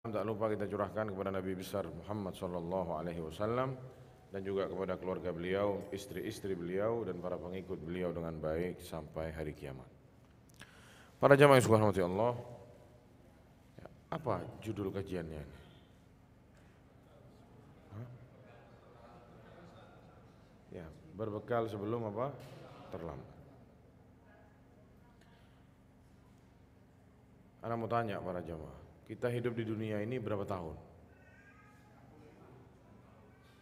Tak lupa kita curahkan kepada Nabi besar Muhammad sallallahu alaihi wasallam dan juga kepada keluarga beliau, istri-istri beliau dan para pengikut beliau dengan baik sampai hari kiamat. Para jamaah yang dirahmati Allah, apa judul kajiannya ini? Ya, berbekal sebelum apa? Terlambat. Ana mau tanya para jamaah, kita hidup di dunia ini berapa tahun?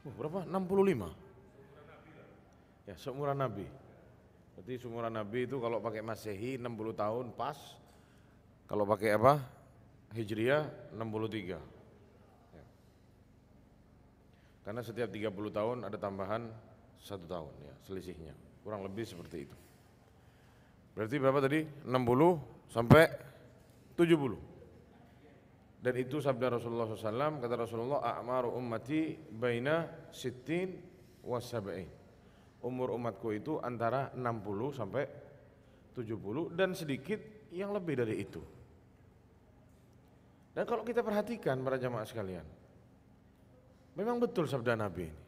Berapa? 65? Ya, seumuran Nabi. Berarti seumuran Nabi itu kalau pakai Masehi 60 tahun pas. Kalau pakai apa? Hijriah 63. Ya. Karena setiap 30 tahun ada tambahan 1 tahun ya, selisihnya. Kurang lebih seperti itu. Berarti berapa tadi? 60 sampai 70. Dan itu sabda Rasulullah SAW, kata Rasulullah, a'maru ummati baina sittin wa sab'in. Umur umatku itu antara 60 sampai 70 dan sedikit yang lebih dari itu. Dan kalau kita perhatikan para jamaah sekalian, memang betul sabda Nabi ini.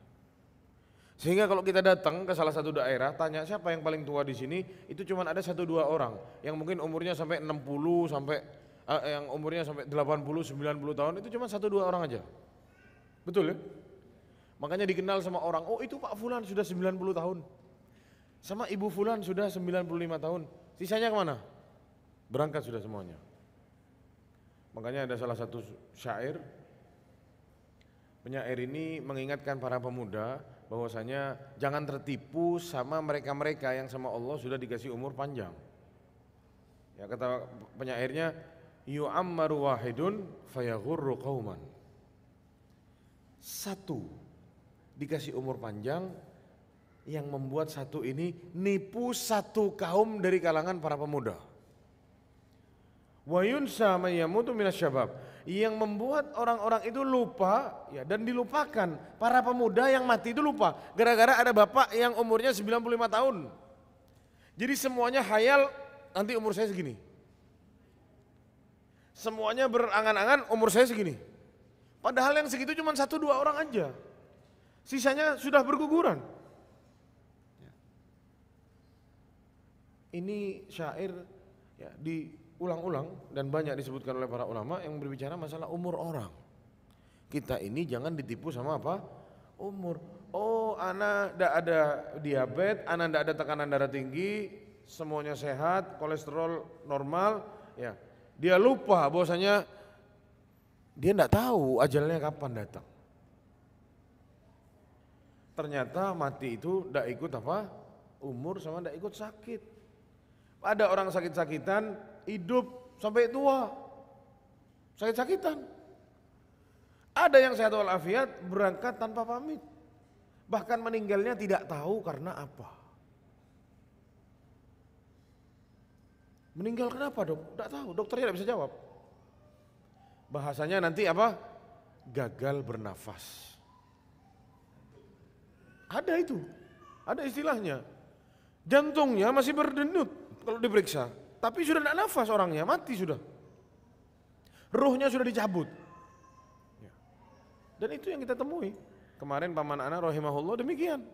Sehingga kalau kita datang ke salah satu daerah, tanya siapa yang paling tua di sini, itu cuma ada 1-2 orang yang mungkin umurnya sampai 60 sampai yang umurnya sampai 80, 90 tahun itu cuma 1-2 orang aja. Betul ya? Makanya dikenal sama orang, oh itu Pak Fulan sudah 90 tahun. Sama Ibu Fulan sudah 95 tahun. Sisanya kemana? Berangkat sudah semuanya. Makanya ada salah satu syair, penyair ini mengingatkan para pemuda bahwasanya jangan tertipu sama mereka-mereka yang sama Allah sudah dikasih umur panjang. Ya, kata penyairnya, yu'ammaru wahidun fayaghurru qauman. Satu dikasih umur panjang yang membuat satu ini nipu satu kaum dari kalangan para pemuda. Wa yunsa man yamutu minasyabab, yang membuat orang-orang itu lupa ya, dan dilupakan para pemuda yang mati itu lupa gara-gara ada bapak yang umurnya 95 tahun. Jadi semuanya hayal nanti umur saya segini. Semuanya berangan-angan umur saya segini. Padahal yang segitu cuma 1-2 orang aja. Sisanya sudah berguguran. Ini syair ya, diulang-ulang dan banyak disebutkan oleh para ulama yang berbicara masalah umur orang. Kita ini jangan ditipu sama apa? Umur. Oh, anak tidak ada diabetes, anak tidak ada tekanan darah tinggi, semuanya sehat, kolesterol normal, ya. Dia lupa bahwasanya dia tidak tahu ajalnya kapan datang. Ternyata mati itu tidak ikut apa? Umur sama tidak ikut sakit. Ada orang sakit-sakitan hidup sampai tua, sakit-sakitan. Ada yang sehat walafiat berangkat tanpa pamit. Bahkan meninggalnya tidak tahu karena apa. Meninggal kenapa dok? Tidak tahu, dokternya tidak bisa jawab. Bahasanya nanti apa? Gagal bernafas. Ada itu, ada istilahnya. Jantungnya masih berdenyut kalau diperiksa, tapi sudah tidak nafas orangnya, mati sudah. Ruhnya sudah dicabut. Dan itu yang kita temui. Kemarin paman ana rahimahullah demikian.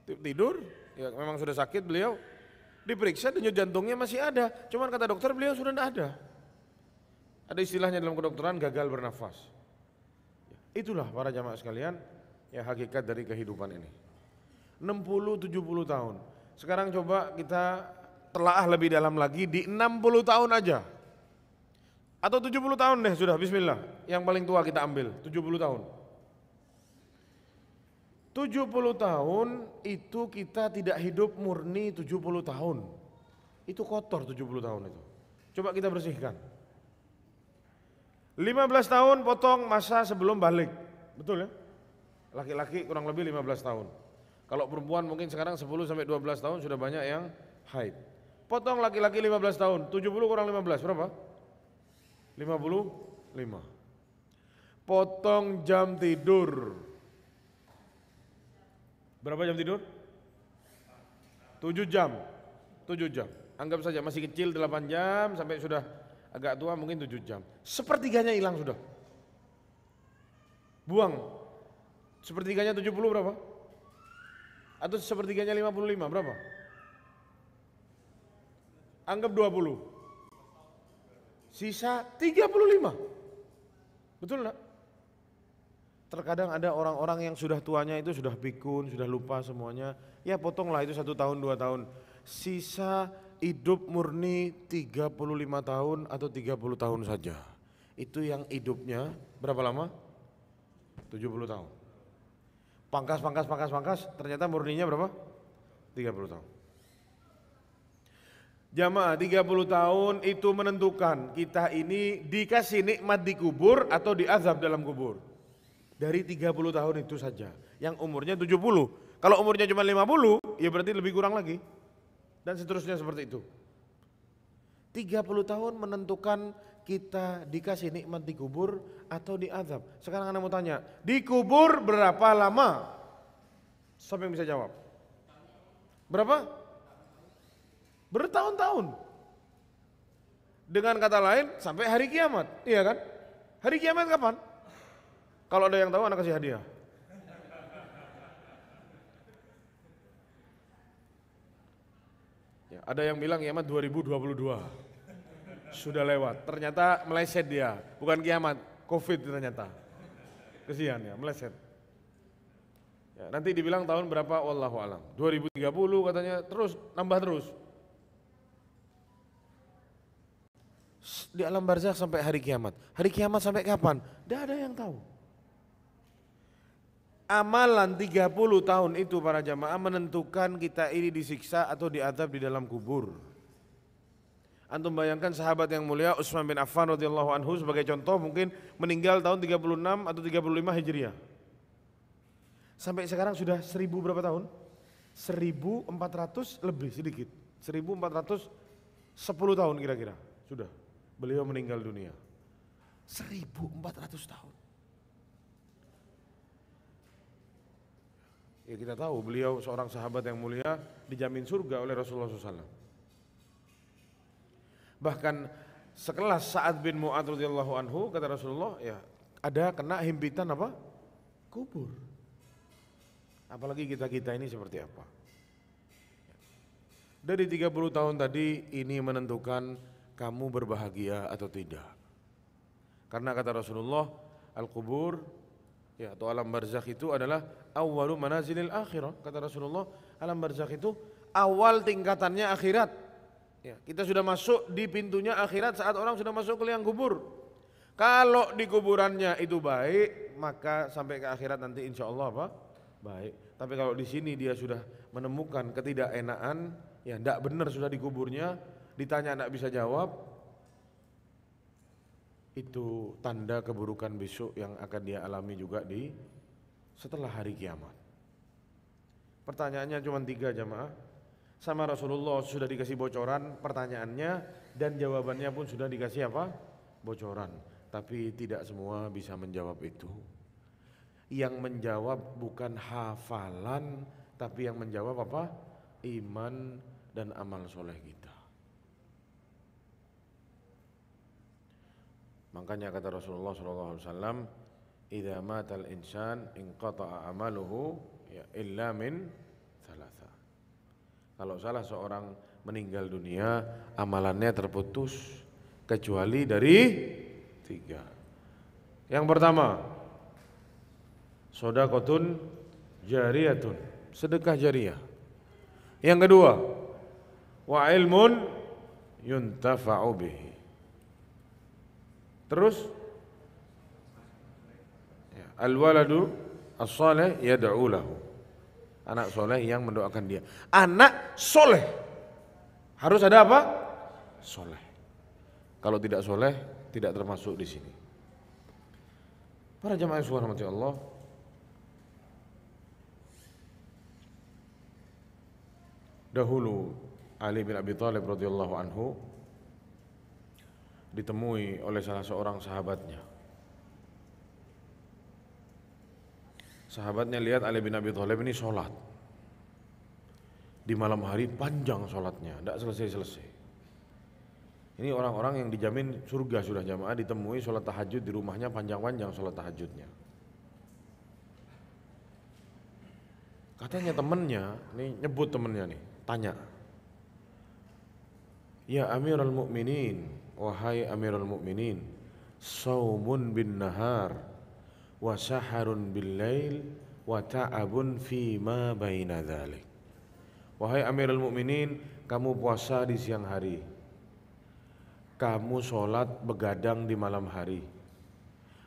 Tidur, ya memang sudah sakit beliau. Diperiksa denyut jantungnya masih ada, cuman kata dokter beliau sudah tidak ada. Ada istilahnya dalam kedokteran gagal bernafas. Itulah para jamaah sekalian ya hakikat dari kehidupan ini. 60-70 tahun. Sekarang coba kita telaah lebih dalam lagi di 60 tahun aja. Atau 70 tahun deh sudah, bismillah. Yang paling tua kita ambil, 70 tahun. 70 tahun itu kita tidak hidup murni 70 tahun. Itu kotor 70 tahun itu. Coba kita bersihkan. 15 tahun potong masa sebelum balik. Betul ya? Laki-laki kurang lebih 15 tahun. Kalau perempuan mungkin sekarang 10 sampai 12 tahun sudah banyak yang haid. Potong laki-laki 15 tahun, 70 kurang 15 berapa? 55. Potong jam tidur. Berapa jam tidur? 7 jam. 7 jam. Anggap saja masih kecil 8 jam sampai sudah agak tua mungkin 7 jam. Sepertiganya hilang sudah. Buang. Sepertiganya 70 berapa? Atau sepertiganya 55 berapa? Anggap 20. Sisa 35. Betul enggak? Terkadang ada orang-orang yang sudah tuanya itu sudah pikun, sudah lupa semuanya. Ya potonglah itu 1 tahun, 2 tahun. Sisa hidup murni 35 tahun atau 30 tahun saja. Itu yang hidupnya berapa lama? 70 tahun. Pangkas, ternyata murninya berapa? 30 tahun. Jamaah 30 tahun itu menentukan kita ini dikasih nikmat di kubur atau diazab dalam kubur. Dari 30 tahun itu saja, yang umurnya 70. Kalau umurnya cuma 50, ya berarti lebih kurang lagi. Dan seterusnya seperti itu. 30 tahun menentukan kita dikasih nikmat di kubur atau diazab. Sekarang Anda mau tanya, di kubur berapa lama? Siapa yang bisa jawab? Berapa? Bertahun-tahun. Dengan kata lain, sampai hari kiamat, iya kan? Hari kiamat kapan? Kalau ada yang tahu, anak kasih hadiah. Ya, ada yang bilang kiamat 2022. Sudah lewat. Ternyata meleset dia. Bukan kiamat, Covid ternyata. Kesian ya, meleset. Ya, nanti dibilang tahun berapa, wallahu alam. 2030 katanya, terus nambah terus. Di alam barzakh sampai hari kiamat. Hari kiamat sampai kapan? Tidak ada yang tahu. Amalan 30 tahun itu para jamaah menentukan kita ini disiksa atau diazab di dalam kubur. Antum bayangkan sahabat yang mulia Utsman bin Affan radhiyallahu anhu sebagai contoh mungkin meninggal tahun 36 atau 35 Hijriah. Sampai sekarang sudah 1000 berapa tahun? 1400 lebih sedikit. 1410 tahun kira-kira sudah beliau meninggal dunia. 1400 tahun. Ya kita tahu beliau seorang sahabat yang mulia dijamin surga oleh Rasulullah SAW. Bahkan sekelas Sa'ad bin Mu'adz radhiyallahu anhu kata Rasulullah ya ada kena himpitan apa? Kubur. Apalagi kita ini seperti apa? Dari 30 tahun tadi ini menentukan kamu berbahagia atau tidak. Karena kata Rasulullah al-kubur ya atau alam barzakh itu adalah awwalu manazilil akhirah. Kata Rasulullah, alam barzakh itu awal tingkatannya akhirat. Ya, kita sudah masuk di pintunya akhirat saat orang sudah masuk ke liang kubur. Kalau di kuburannya itu baik, maka sampai ke akhirat nanti insya Allah apa? Baik. Tapi kalau di sini dia sudah menemukan ketidakenaan, ya tidak benar sudah di kuburnya, ditanya tidak bisa jawab, itu tanda keburukan besok yang akan dia alami juga di setelah hari kiamat. Pertanyaannya cuma 3 jamaah. Sama Rasulullah sudah dikasih bocoran pertanyaannya dan jawabannya pun sudah dikasih apa? Bocoran. Tapi tidak semua bisa menjawab itu. Yang menjawab bukan hafalan, tapi yang menjawab apa? Iman dan amal soleh kita. Makanya kata Rasulullah SAW, "Idza matal insan inqata'a amaluhu ya illa min thalatha." Kalau salah seorang meninggal dunia, amalannya terputus kecuali dari 3. Yang pertama, shadaqatun jariyatun, sedekah jariyah. Yang kedua, wa ilmun yuntafa'u bihi. Terus ya, al-waladu as-salih yad'u lahu. Anak soleh yang mendoakan dia. Anak soleh harus ada apa? Soleh. Kalau tidak soleh tidak termasuk di sini. Para jamaah yang dirahmati Allah, dahulu Ali bin Abi Thalib radhiyallahu anhu ditemui oleh salah seorang sahabatnya. Sahabatnya lihat Ali bin Abi Thalib ini sholat di malam hari, panjang sholatnya, tidak selesai-selesai. Ini orang-orang yang dijamin surga sudah jamaah, ditemui sholat tahajud di rumahnya panjang-panjang sholat tahajudnya. Katanya temennya, nih nyebut temennya nih, tanya. Ya Amirul Mukminin, wahai Amirul Mukminin, saumun bin nahar, wa saharun bil lail, wa ta'abun fima baina dzalik. Wahai Amirul Mukminin, kamu puasa di siang hari, kamu sholat begadang di malam hari,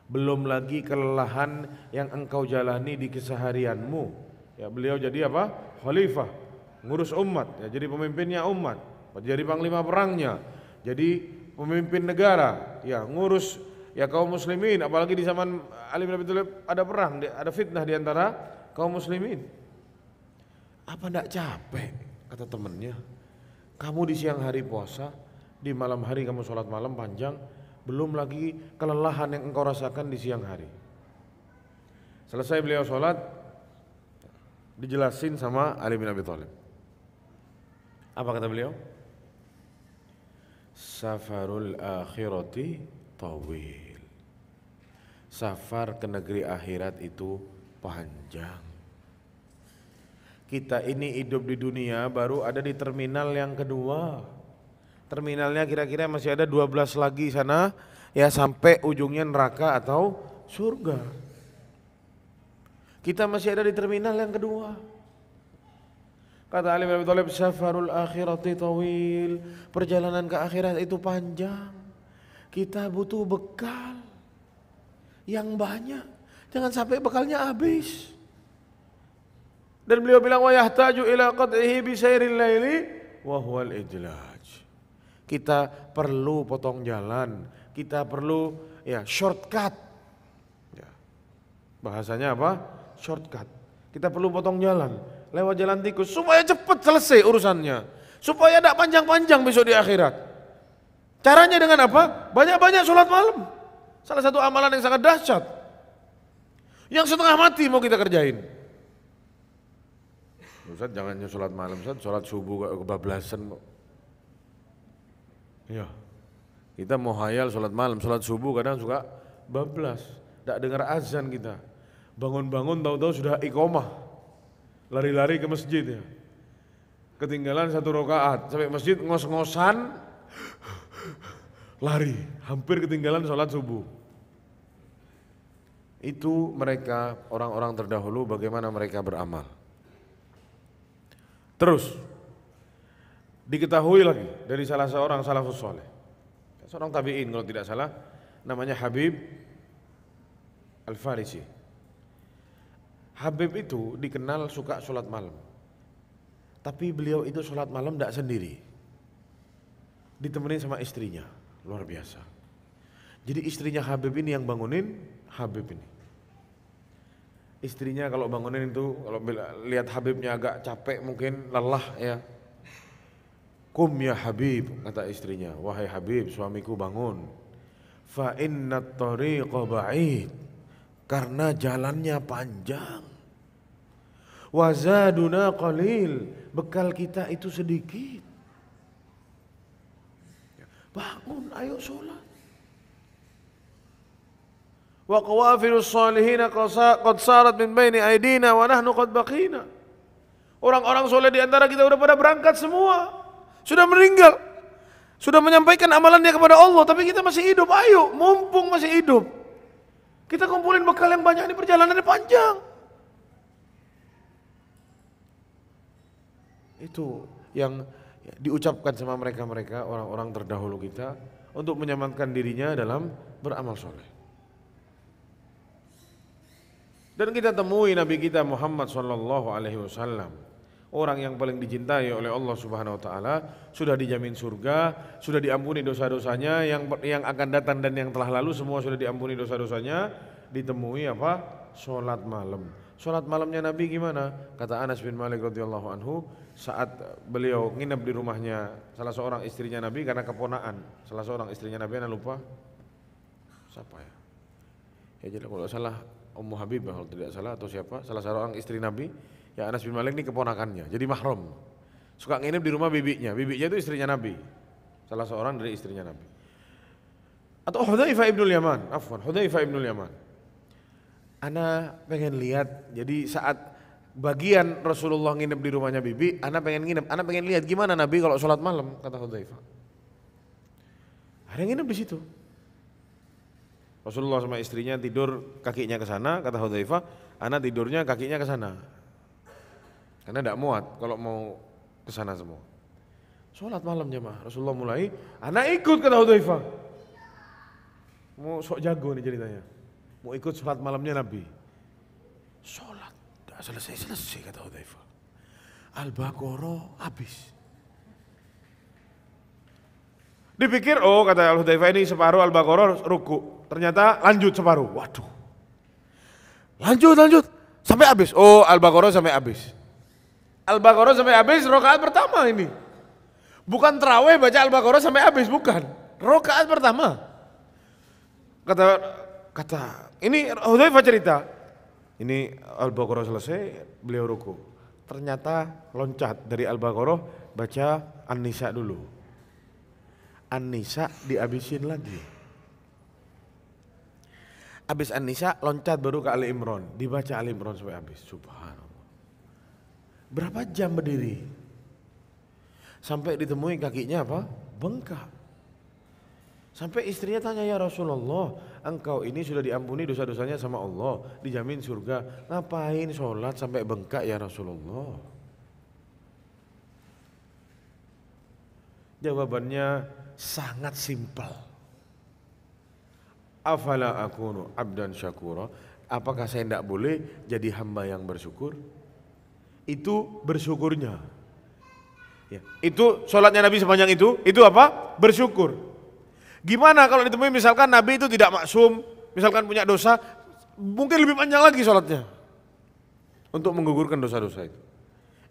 belum lagi kelelahan yang engkau jalani di keseharianmu. Ya, beliau jadi apa? Khalifah, ngurus umat, ya, jadi pemimpinnya umat, jadi panglima perangnya, jadi pemimpin negara, ya ngurus ya kaum muslimin, apalagi di zaman Ali bin Abi Thalib ada perang, ada fitnah di antara kaum muslimin. Apa enggak capek? Kata temannya, kamu di siang hari puasa, di malam hari kamu sholat malam panjang, belum lagi kelelahan yang engkau rasakan di siang hari. Selesai beliau sholat, dijelasin sama Ali bin Abi Thalib. Apa kata beliau? Safarul akhirati tawil. Safar ke negeri akhirat itu panjang. Kita ini hidup di dunia baru ada di terminal yang kedua. Terminalnya kira-kira masih ada 12 lagi sana, ya sampai ujungnya neraka atau surga. Kita masih ada di terminal yang kedua. Kata Ali bin Abi Thalib, safarul akhirati tawil. Perjalanan ke akhirat itu panjang. Kita butuh bekal yang banyak. Jangan sampai bekalnya habis. Dan beliau bilang, wa yahtaju ila qat'ihi bi sayril laili wa huwal ijlaj. Kita perlu potong jalan, kita perlu ya shortcut. Ya. Bahasanya apa? Shortcut. Kita perlu potong jalan, lewat jalan tikus supaya cepat selesai urusannya, supaya tidak panjang-panjang besok di akhirat. Caranya dengan apa? Banyak-banyak sholat malam. Salah satu amalan yang sangat dahsyat, yang setengah mati mau kita kerjain. Ustaz jangan sholat malam, Ustaz sholat subuh kebablasan. Ya, kita mau hayal sholat malam, sholat subuh kadang suka bablas, tidak dengar azan kita. Bangun-bangun tahu-tahu sudah iqomah, lari-lari ke masjid ya. Ketinggalan 1 rakaat, sampai masjid ngos-ngosan, lari, hampir ketinggalan sholat subuh. Itu mereka orang-orang terdahulu bagaimana mereka beramal. Terus diketahui lagi dari salah seorang salafus soleh, seorang tabi'in kalau tidak salah, namanya Habib Al-Farisi. Habib itu dikenal suka sholat malam, tapi beliau itu sholat malam tidak sendiri, ditemenin sama istrinya, luar biasa. Jadi istrinya Habib ini yang bangunin Habib ini. Istrinya kalau bangunin itu, kalau lihat Habibnya agak capek mungkin lelah ya, kum ya Habib, kata istrinya, wahai Habib suamiku bangun, fa innat tariqa ba'id, karena jalannya panjang, wazaduna qalil, bekal kita itu sedikit. Bangun, ayo sholat. Wa qawafilus salihina qad sarat min baini aidina wa nahnu qad baqina. Orang-orang soleh di antara kita udah pada berangkat semua, sudah meninggal, sudah menyampaikan amalannya kepada Allah, tapi kita masih hidup. Ayo, mumpung masih hidup, kita kumpulin bekal yang banyak, ini perjalanannya panjang. Itu yang diucapkan sama mereka-mereka orang-orang terdahulu kita untuk menyamankan dirinya dalam beramal soleh. Dan kita temui Nabi kita Muhammad SAW, orang yang paling dicintai oleh Allah Subhanahu Wa Taala, sudah dijamin surga, sudah diampuni dosa-dosanya yang akan datang dan yang telah lalu, semua sudah diampuni dosa-dosanya. Ditemui apa? Sholat malam. Sholat malamnya Nabi gimana? Kata Anas bin Malik radhiyallahu anhu, saat beliau nginep di rumahnya salah seorang istrinya Nabi, karena keponaan salah seorang istrinya Nabi, anda lupa siapa ya? Ya jadi kalau salah Ummu Habibah kalau tidak salah, atau siapa, salah seorang istri Nabi. Ya Anas bin Malik ini keponakannya, jadi mahram, suka nginep di rumah bibinya. Bibinya itu istrinya Nabi, salah seorang dari istrinya Nabi. Atau Hudzaifah ibnul Yaman, Hudzaifah ibnul Yaman. Ana pengen lihat, jadi saat bagian Rasulullah nginep di rumahnya Bibi, ana pengen nginep, ana pengen lihat gimana Nabi kalau sholat malam, kata Hudzaifah. Ada yang nginep di situ. Rasulullah sama istrinya tidur kakinya ke sana, kata Hudzaifah, ana tidurnya kakinya ke sana. Karena tidak muat kalau mau ke sana semua. Sholat malam jemaah, Rasulullah mulai, ana ikut, kata Hudzaifah. Mau sok jago nih ceritanya. Mau ikut sholat malamnya Nabi. Sholat, tidak selesai kata Hudzaifah. Al-Baqarah habis. Dipikir, oh kata Al-Hudzaifah ini separuh Al-Baqarah ruku. Ternyata lanjut separuh. Waduh. Lanjut. Sampai habis. Oh Al-Baqarah sampai habis. Al-Baqarah sampai habis rakaat pertama ini. Bukan tarawih baca Al-Baqarah sampai habis, bukan. Rakaat pertama. Kata ini Hudzaifah cerita. Ini Al-Baqarah selesai, beliau ruku. Ternyata loncat dari Al-Baqarah baca An-Nisa dulu. An-Nisa dihabisin lagi. Habis An-Nisa loncat baru ke Ali Imran, dibaca Ali Imran sampai habis. Subhanallah. Berapa jam berdiri? Sampai ditemui kakinya apa? Bengkak. Sampai istrinya tanya, ya Rasulullah, engkau ini sudah diampuni dosa-dosanya sama Allah, dijamin surga, ngapain sholat sampai bengkak ya Rasulullah? Jawabannya sangat simpel. Afala akunu abdan syakura, apakah saya tidak boleh jadi hamba yang bersyukur? Itu bersyukurnya. Ya, itu sholatnya Nabi sepanjang itu apa? Bersyukur. Gimana kalau ditemui misalkan Nabi itu tidak maksum, misalkan punya dosa, mungkin lebih panjang lagi sholatnya untuk menggugurkan dosa-dosa itu.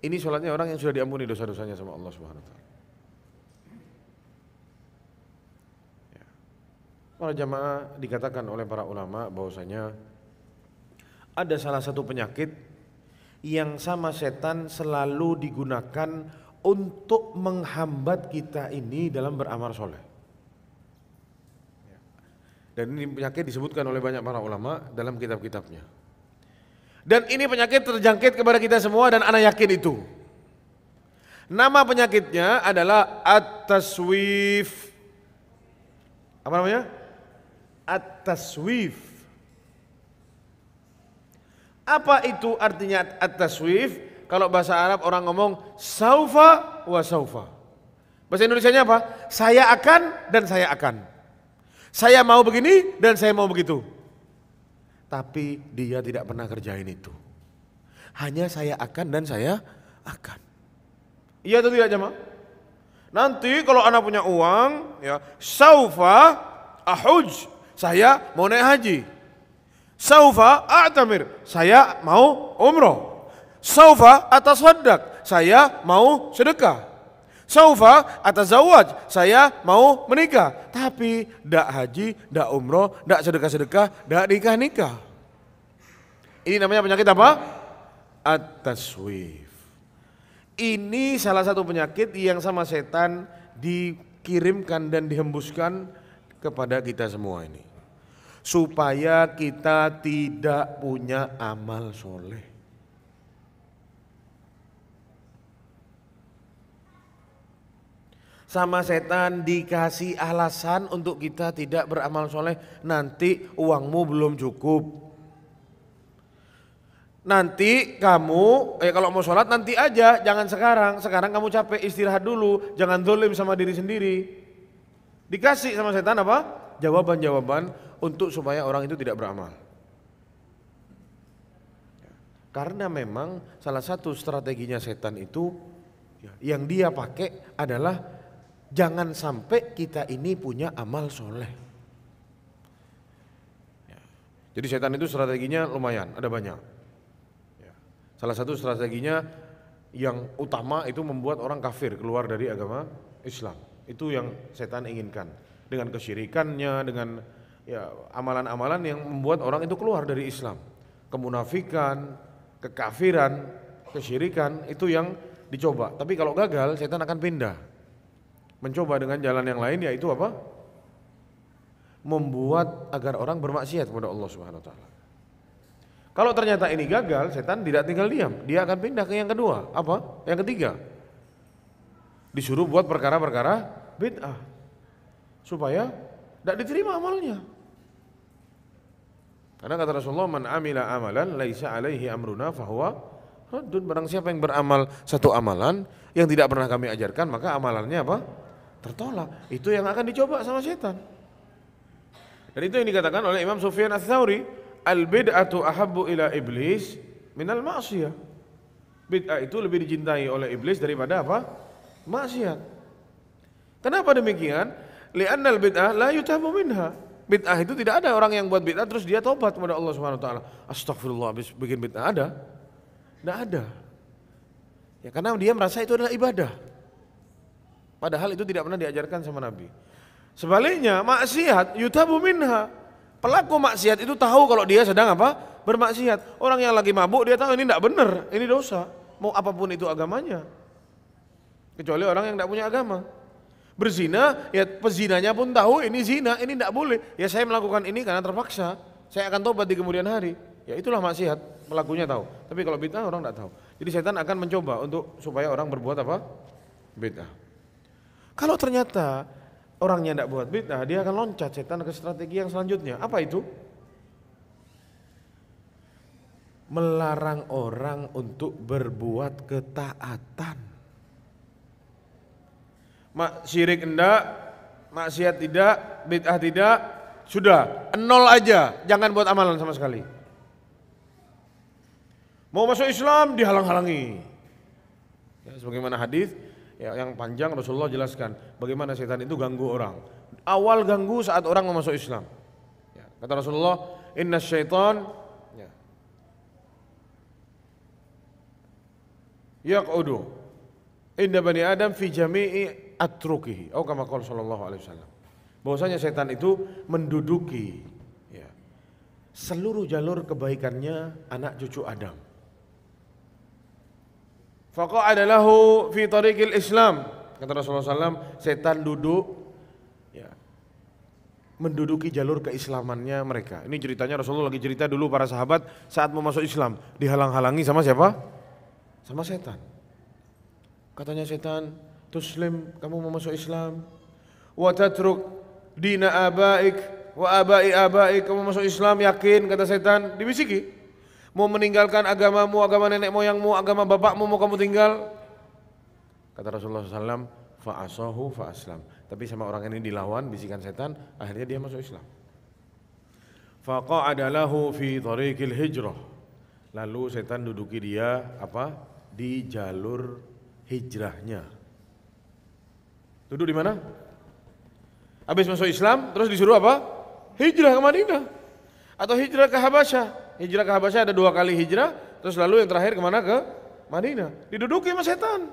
Ini sholatnya orang yang sudah diampuni dosa-dosanya sama Allah Subhanahu Wa Taala. Ya. Para jamaah, dikatakan oleh para ulama bahwasanya ada salah satu penyakit yang sama setan selalu digunakan untuk menghambat kita ini dalam beramal soleh. Dan ini penyakit disebutkan oleh banyak para ulama dalam kitab-kitabnya. Dan ini penyakit terjangkit kepada kita semua dan ana yakin itu. Nama penyakitnya adalah at-taswif. Apa namanya? At-taswif. Apa itu artinya at-taswif? Kalau bahasa Arab orang ngomong saufa wa saufa. Bahasa Indonesianya apa? Saya akan dan saya akan. Saya mau begini dan saya mau begitu. Tapi dia tidak pernah kerjain itu. Hanya saya akan dan saya akan. Iya atau tidak jemaah? Nanti kalau anak punya uang, ya, saufa ahuj, saya mau naik haji. Saufa a'tamir, saya mau umroh. Saufa atasaddaq, saya mau sedekah. Saufa atazawwaj, saya mau menikah. Tapi ndak haji, ndak umroh, ndak sedekah-sedekah, ndak nikah-nikah. Ini namanya penyakit apa? At-taswif. Ini salah satu penyakit yang sama setan dikirimkan dan dihembuskan kepada kita semua ini. Supaya kita tidak punya amal soleh. Sama setan dikasih alasan untuk kita tidak beramal soleh. Nanti uangmu belum cukup. Nanti kamu, kalau mau sholat nanti aja, jangan sekarang. Sekarang kamu capek, istirahat dulu. Jangan dolim sama diri sendiri. Dikasih sama setan apa? Jawaban-jawaban untuk supaya orang itu tidak beramal. Karena memang salah satu strateginya setan itu yang dia pakai adalah jangan sampai kita ini punya amal soleh. Jadi setan itu strateginya lumayan, ada banyak. Salah satu strateginya yang utama itu membuat orang kafir keluar dari agama Islam. Itu yang setan inginkan. Dengan kesyirikannya, dengan amalan-amalan yang membuat orang itu keluar dari Islam. Kemunafikan, kekafiran, kesyirikan itu yang dicoba. Tapi kalau gagal setan akan pindah. Mencoba dengan jalan yang lain, yaitu apa? Membuat agar orang bermaksiat kepada Allah Subhanahu Wa Taala. Kalau ternyata ini gagal, setan tidak tinggal diam, dia akan pindah ke yang kedua. Apa? Yang ketiga. Disuruh buat perkara-perkara bid'ah supaya tidak diterima amalnya. Karena kata Rasulullah, man amila amalan laisa alaihi amruna fahuwa raddun. Barang siapa yang beramal satu amalan yang tidak pernah kami ajarkan, maka amalannya apa? Tertolak. Itu yang akan dicoba sama setan. Dan itu yang dikatakan oleh Imam Sufyan Ats-Tsauri, al-bid'atu ahabbu ila iblis minal ma'siyah. Bid'ah itu lebih dicintai oleh iblis daripada apa? Maksiat. Kenapa demikian? Li'annal bid'ah la yutabu minha. Bid'ah itu tidak ada orang yang buat bid'ah terus dia tobat kepada Allah Subhanahu wa taala. Astagfirullah, habis bikin bid'ah ada? Tidak ada. Ya karena dia merasa itu adalah ibadah. Padahal itu tidak pernah diajarkan sama Nabi. Sebaliknya, maksiat yutabu minha. Pelaku maksiat itu tahu kalau dia sedang apa? Bermaksiat. Orang yang lagi mabuk dia tahu ini tidak benar, ini dosa. Mau apapun itu agamanya. Kecuali orang yang tidak punya agama. Berzina, ya pezinanya pun tahu ini zina, ini tidak boleh. Ya saya melakukan ini karena terpaksa. Saya akan tobat di kemudian hari. Ya itulah maksiat, pelakunya tahu. Tapi kalau bid'ah orang tidak tahu. Jadi setan akan mencoba untuk supaya orang berbuat apa? Bid'ah. Kalau ternyata orangnya tidak buat bid'ah, dia akan loncat setan ke strategi yang selanjutnya. Apa itu? Melarang orang untuk berbuat ketaatan. Syirik enggak, maksiat tidak, bid'ah tidak, sudah, nol aja, jangan buat amalan sama sekali. Mau masuk Islam dihalang-halangi. Ya, sebagaimana hadis ya, yang panjang Rasulullah jelaskan bagaimana setan itu ganggu orang. Awal ganggu saat orang mau masuk Islam. Ya, kata Rasulullah, inna syaitan yaq'udu inda bani Adam fi jami'i atrukihi. Atau kama qala sallallahu alaihi wasallam. Bahwasanya setan itu menduduki ya, seluruh jalur kebaikannya anak cucu Adam. Faqa'ada lahu fi tariqil Islam. Kata Rasulullah SAW, setan duduk ya, menduduki jalur keislamannya mereka. Ini ceritanya Rasulullah lagi cerita dulu para sahabat saat mau masuk Islam, dihalang-halangi sama siapa? Sama setan. Katanya setan, tuslim, kamu mau masuk Islam, wa tatruk dina abaik wa abai abaik, kamu masuk Islam yakin, kata setan, dibisiki. Mau meninggalkan agamamu, agama nenek moyangmu, agama bapakmu mau kamu tinggal. Kata Rasulullah SAW, fa'asahu fa'aslam. Tapi sama orang ini dilawan, bisikan setan, akhirnya dia masuk Islam. Faqa'ada lahu fi tariqil hijrah. Lalu setan duduki dia apa? Di jalur hijrahnya. Duduk di mana? Habis masuk Islam, terus disuruh apa? Hijrah ke Madinah atau hijrah ke Habasyah. Hijrah ke Habasyah ada 2 kali hijrah, terus lalu yang terakhir kemana? Ke Madinah. Diduduki sama setan.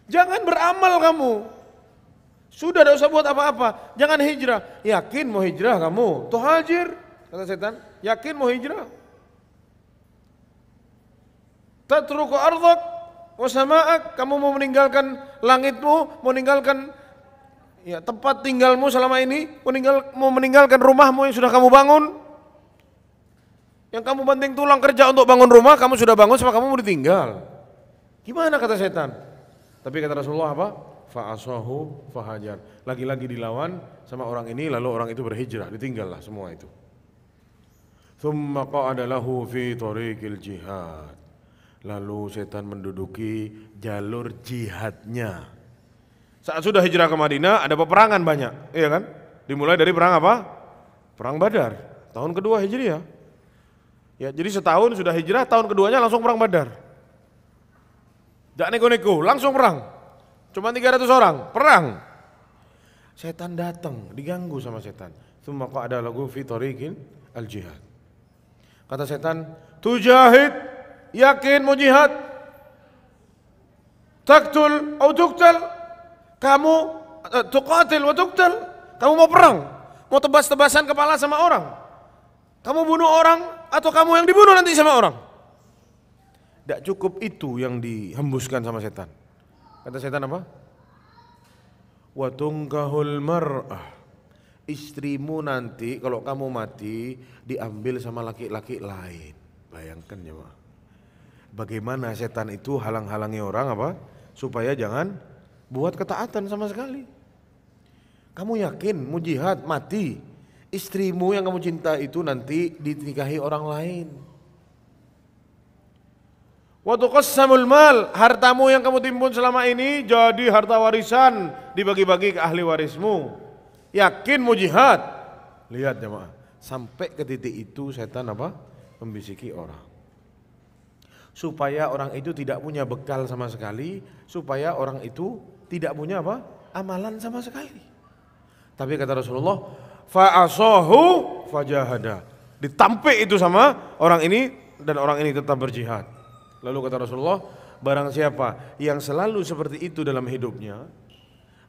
Jangan beramal kamu. Sudah tidak usah buat apa-apa. Jangan hijrah. Yakin mau hijrah kamu? Tuh hajir, kata setan. Yakin mau hijrah? Tatruku ardak wa sama'ak, kamu mau meninggalkan langitmu, mau meninggalkan ya, tempat tinggalmu selama ini, mau meninggalkan rumahmu yang sudah kamu bangun. Yang kamu banting tulang kerja untuk bangun rumah, kamu sudah bangun sama kamu mau ditinggal. Gimana kata setan? Tapi kata Rasulullah apa? Fa'asahu fahajar. Lagi-lagi dilawan sama orang ini, lalu orang itu berhijrah, ditinggallah semua itu. Tsumma qa'ada lahu fi tariqil jihad. Lalu setan menduduki jalur jihadnya. Saat sudah hijrah ke Madinah, ada peperangan banyak, iya kan? Dimulai dari perang apa? Perang Badar, tahun kedua Hijriah. Ya, jadi setahun sudah hijrah, tahun keduanya langsung perang Badar. Tidak neko-neko, langsung perang. Cuma 300 orang, perang. Setan datang, diganggu sama setan. Tsumma qa'ada lahu fi tariqil al-jihad. Kata setan, tujahid, yakin mau jihad? Taktul atau tuktal? Kamu tuqatil wa tuktal? Kamu mau perang? Mau tebas-tebasan kepala sama orang? Kamu bunuh orang atau kamu yang dibunuh nanti sama orang? Tidak cukup itu yang dihembuskan sama setan. Kata setan apa? Wa tunkahul mar'ah. Istrimu nanti kalau kamu mati diambil sama laki-laki lain. Bayangkan jemaah. Bagaimana setan itu halang-halangi orang apa? Supaya jangan buat ketaatan sama sekali. Kamu yakin mau jihad mati, istrimu yang kamu cinta itu nanti dinikahi orang lain. Wa tuqassamul mal, hartamu yang kamu timbun selama ini jadi harta warisan dibagi-bagi ke ahli warismu. Yakin mau jihad? Lihat jemaah, sampai ke titik itu setan apa? Membisiki orang. Supaya orang itu tidak punya bekal sama sekali, supaya orang itu tidak punya apa? Amalan sama sekali. Tapi kata Rasulullah, fa'asahu fajahada. Ditampik itu sama orang ini dan orang ini tetap berjihad. Lalu kata Rasulullah, barang siapa yang selalu seperti itu dalam hidupnya,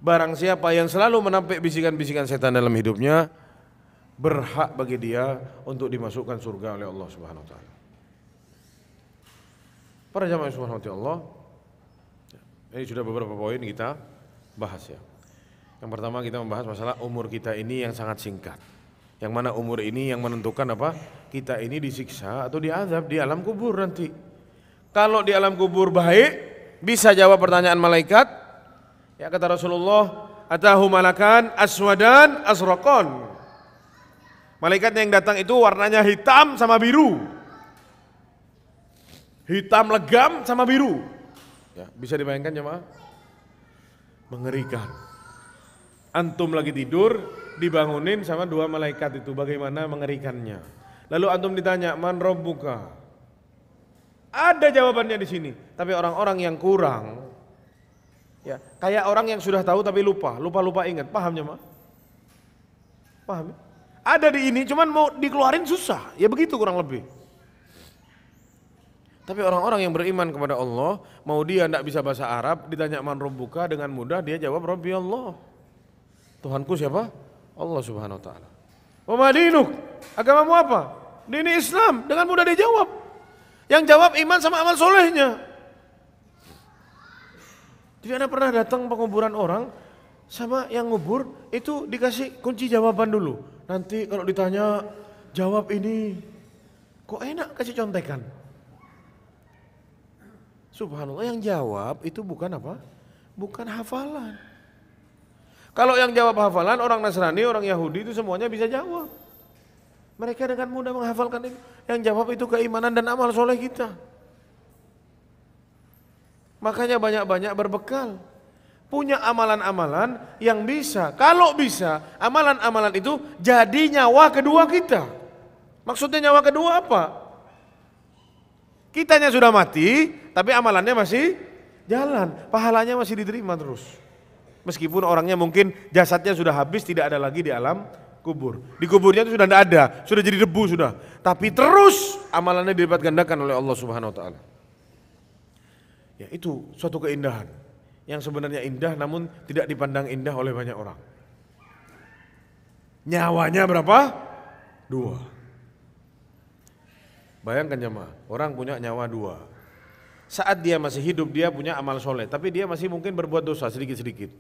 barang siapa yang selalu menampik bisikan-bisikan setan dalam hidupnya, berhak bagi dia untuk dimasukkan surga oleh Allah Subhanahu wa taala. Para jamaah subhanahu wa ta'ala, ini sudah beberapa poin kita bahas ya. Yang pertama kita membahas masalah umur kita ini yang sangat singkat. Yang mana umur ini yang menentukan apa? Kita ini disiksa atau diazab di alam kubur nanti. Kalau di alam kubur baik, bisa jawab pertanyaan malaikat. Ya kata Rasulullah, atahu malakan aswadan asraqan. Malaikat yang datang itu warnanya hitam sama biru. Hitam legam sama biru. Ya, bisa dibayangkan jemaah? Mengerikan. Antum lagi tidur, dibangunin sama dua malaikat itu, bagaimana mengerikannya. Lalu antum ditanya, man rabbuka? Ada jawabannya di sini, tapi orang-orang yang kurang, ya kayak orang yang sudah tahu tapi lupa ingat, paham jemaah? Paham? Ada di ini, cuman mau dikeluarin susah, ya begitu kurang lebih. Tapi orang-orang yang beriman kepada Allah, mau dia tidak bisa bahasa Arab, ditanya man rabbuka dengan mudah dia jawab Rabbi Allah. Tuhanku siapa? Allah Subhanahu wa taala. Wa ma dinuk? Agamamu apa? Dini Islam, dengan mudah dia jawab. Yang jawab iman sama amal solehnya. Jadi Anda pernah datang penguburan orang sama yang ngubur itu dikasih kunci jawaban dulu. Nanti kalau ditanya jawab ini, kok enak kasih contekan. Subhanallah, yang jawab itu bukan apa? Bukan hafalan. Kalau yang jawab hafalan, orang Nasrani, orang Yahudi itu semuanya bisa jawab. Mereka dengan mudah menghafalkan itu. Yang jawab itu keimanan dan amal soleh kita. Makanya banyak-banyak berbekal. Punya amalan-amalan yang bisa. Kalau bisa, amalan-amalan itu jadi nyawa kedua kita. Maksudnya nyawa kedua apa? Kitanya sudah mati, tapi amalannya masih jalan, pahalanya masih diterima terus. Meskipun orangnya mungkin jasadnya sudah habis, tidak ada lagi di alam kubur. Di kuburnya itu sudah tidak ada, sudah jadi debu sudah. Tapi terus amalannya dilipat gandakan oleh Allah Subhanahu wa taala. Ya, itu suatu keindahan yang sebenarnya indah namun tidak dipandang indah oleh banyak orang. Nyawanya berapa? 2. Bayangkan jemaah, orang punya nyawa 2. Saat dia masih hidup dia punya amal soleh, tapi dia masih mungkin berbuat dosa sedikit-sedikit.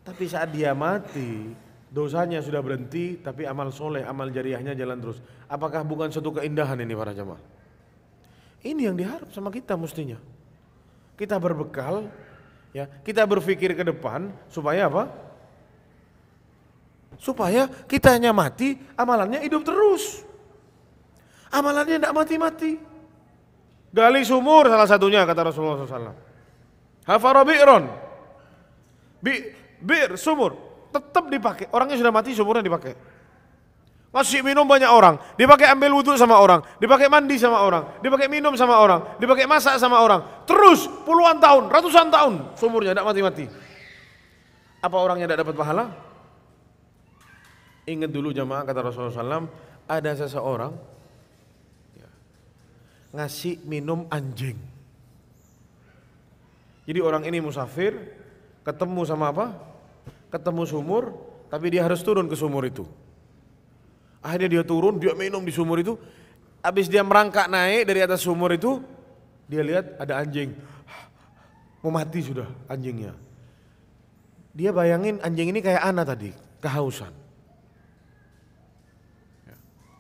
Tapi saat dia mati, dosanya sudah berhenti, tapi amal soleh, amal jariahnya jalan terus. Apakah bukan suatu keindahan ini para jemaah? Ini yang diharap sama kita mestinya. Kita berbekal, ya, kita berpikir ke depan supaya apa? Supaya kitanya mati, amalannya hidup terus. Amalannya tidak mati-mati. Gali sumur salah satunya kata Rasulullah SAW. Hafara bi'ron. Bir sumur tetap dipakai. Orangnya sudah mati, sumurnya dipakai. Ngasih minum banyak orang, dipakai ambil wudhu sama orang, dipakai mandi sama orang, dipakai minum sama orang, dipakai masak sama orang. Terus puluhan tahun, ratusan tahun sumurnya tidak mati-mati. Apa orangnya tidak dapat pahala? Ingat dulu jamaah kata Rasulullah SAW, ada seseorang ngasih minum anjing. Jadi orang ini musafir, ketemu sama apa? Ketemu sumur, tapi dia harus turun ke sumur itu. Akhirnya dia turun, dia minum di sumur itu. Habis dia merangkak naik dari atas sumur itu, dia lihat ada anjing. Mau mati sudah anjingnya. Dia bayangin anjing ini kayak anak tadi, kehausan.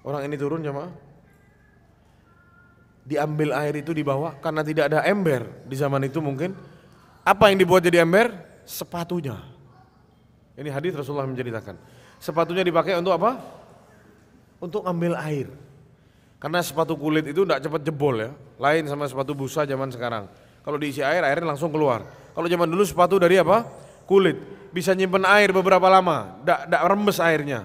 Orang ini turun jemaah. diambil air itu dibawa karena tidak ada ember di zaman itu mungkin. Apa yang dibuat jadi ember? Sepatunya. Ini hadis Rasulullah menceritakan. Sepatunya dipakai untuk apa? Untuk ambil air. Karena sepatu kulit itu tidak cepat jebol ya. Lain sama sepatu busa zaman sekarang. Kalau diisi air, airnya langsung keluar. Kalau zaman dulu sepatu dari apa? Kulit. Bisa nyimpen air beberapa lama, tidak rembes airnya.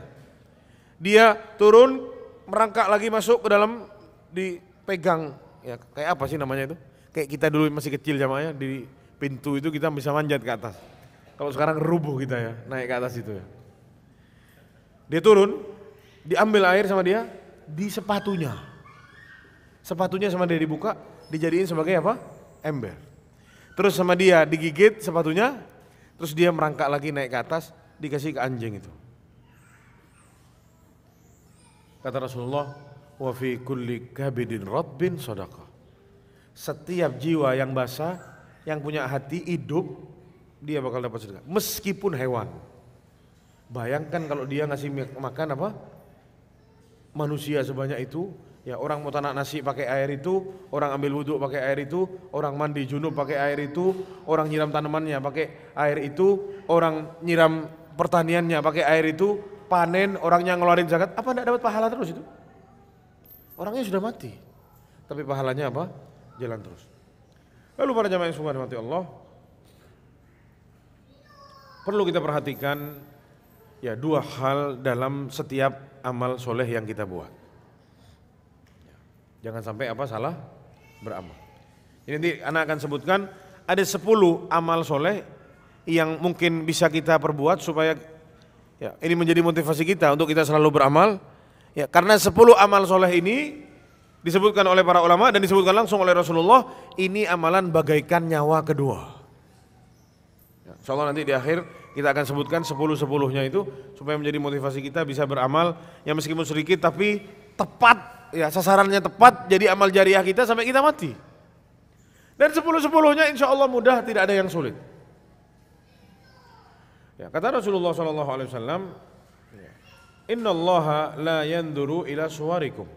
Dia turun, merangkak lagi masuk ke dalam, dipegang. Ya, kayak apa sih namanya itu? Kayak kita dulu masih kecil zamannya di pintu itu kita bisa manjat ke atas. Kalau sekarang rubuh kita ya, naik ke atas itu ya. Dia turun, diambil air sama dia di sepatunya. Sepatunya sama dia dibuka, dijadiin sebagai apa? Ember. Terus sama dia digigit sepatunya, terus dia merangkak lagi naik ke atas, dikasih ke anjing itu. Kata Rasulullah, wa fi kulli kabidin ratbin shadaqah. Setiap jiwa yang basah, yang punya hati hidup, dia bakal dapat sedekah, meskipun hewan. Bayangkan kalau dia ngasih makan apa? Manusia sebanyak itu, ya orang mau tanak nasi pakai air itu, orang ambil wudhu pakai air itu, orang mandi junub pakai air itu, orang nyiram tanamannya pakai air itu, orang nyiram pertaniannya pakai air itu, panen, orangnya ngeluarin zakat, apa enggak dapat pahala terus itu? Orangnya sudah mati, tapi pahalanya apa? Jalan terus. Lalu para jamaah yang subhanahu Allah, perlu kita perhatikan ya dua hal dalam setiap amal soleh yang kita buat. Jangan sampai apa salah beramal. Ini nanti anak akan sebutkan ada 10 amal soleh yang mungkin bisa kita perbuat supaya ya, ini menjadi motivasi kita untuk kita selalu beramal. Ya, karena 10 amal soleh ini disebutkan oleh para ulama dan disebutkan langsung oleh Rasulullah, ini amalan bagaikan nyawa kedua. Ya, insya Allah nanti di akhir kita akan sebutkan 10-10-nya itu supaya menjadi motivasi kita bisa beramal yang meskipun sedikit tapi tepat, ya sasarannya tepat, jadi amal jariah kita sampai kita mati. Dan 10-10-nya insya Allah mudah, tidak ada yang sulit. Ya, kata Rasulullah SAW, Inna Allaha la yanduru ila suwarikum.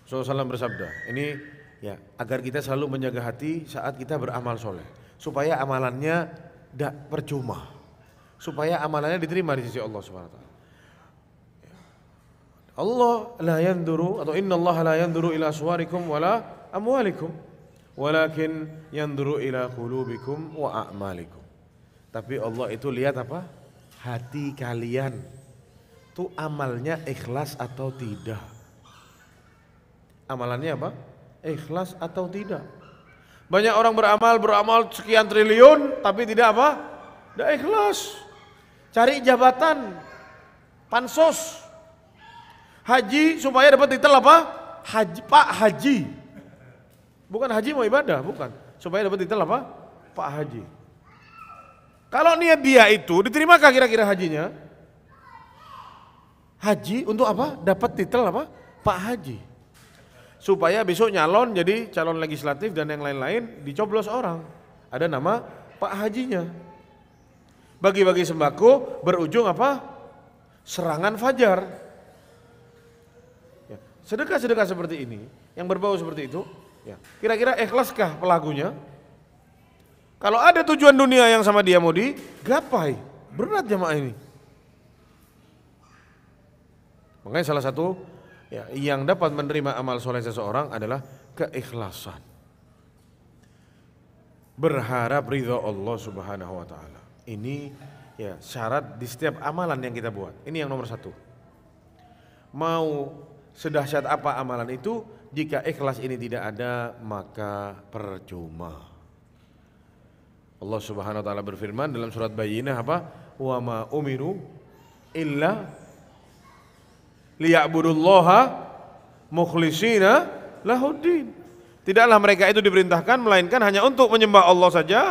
Rasulullah SAW bersabda, ini ya agar kita selalu menjaga hati saat kita beramal soleh, supaya amalannya tidak percuma, supaya amalannya diterima di sisi Allah Subhanahu Wa Taala. Allah la yanduru atau Inna Allah la yanduru ila suwarikum wala amwalikum, walakin yanduru ila qulubikum wa a'malikum. Tapi Allah itu lihat apa? Hati kalian, tuh amalnya ikhlas atau tidak. Amalannya apa? Ikhlas atau tidak. Banyak orang beramal sekian triliun tapi tidak apa? Tidak ikhlas. Cari jabatan, pansos, haji supaya dapat titel apa? Haji, Pak Haji. Bukan haji mau ibadah, bukan. Supaya dapat titel apa? Pak Haji. Kalau niat dia itu diterimakah kira-kira hajinya? Haji untuk apa? Dapat titel apa? Pak Haji. Supaya besok nyalon jadi calon legislatif dan yang lain-lain dicoblos orang. Ada nama Pak Hajinya. Bagi-bagi sembako berujung apa? Serangan fajar. Ya, sedekah-sedekah seperti ini, yang berbau seperti itu, ya, kira-kira ikhlaskah pelakunya? Kalau ada tujuan dunia yang sama dia mau digapai, berat jamaah ini. Makanya salah satu ya, yang dapat menerima amal soleh seseorang adalah keikhlasan. Berharap ridha Allah Subhanahu Wa Taala. Ini ya syarat di setiap amalan yang kita buat. Ini yang nomor 1. Mau sedahsyat apa amalan itu, jika ikhlas ini tidak ada maka percuma. Allah Subhanahu Wa Taala berfirman dalam surat Bayyinah apa? Wa ma umiru illa liya'budullaha mukhlishina lahuddin. Tidaklah mereka itu diperintahkan melainkan hanya untuk menyembah Allah saja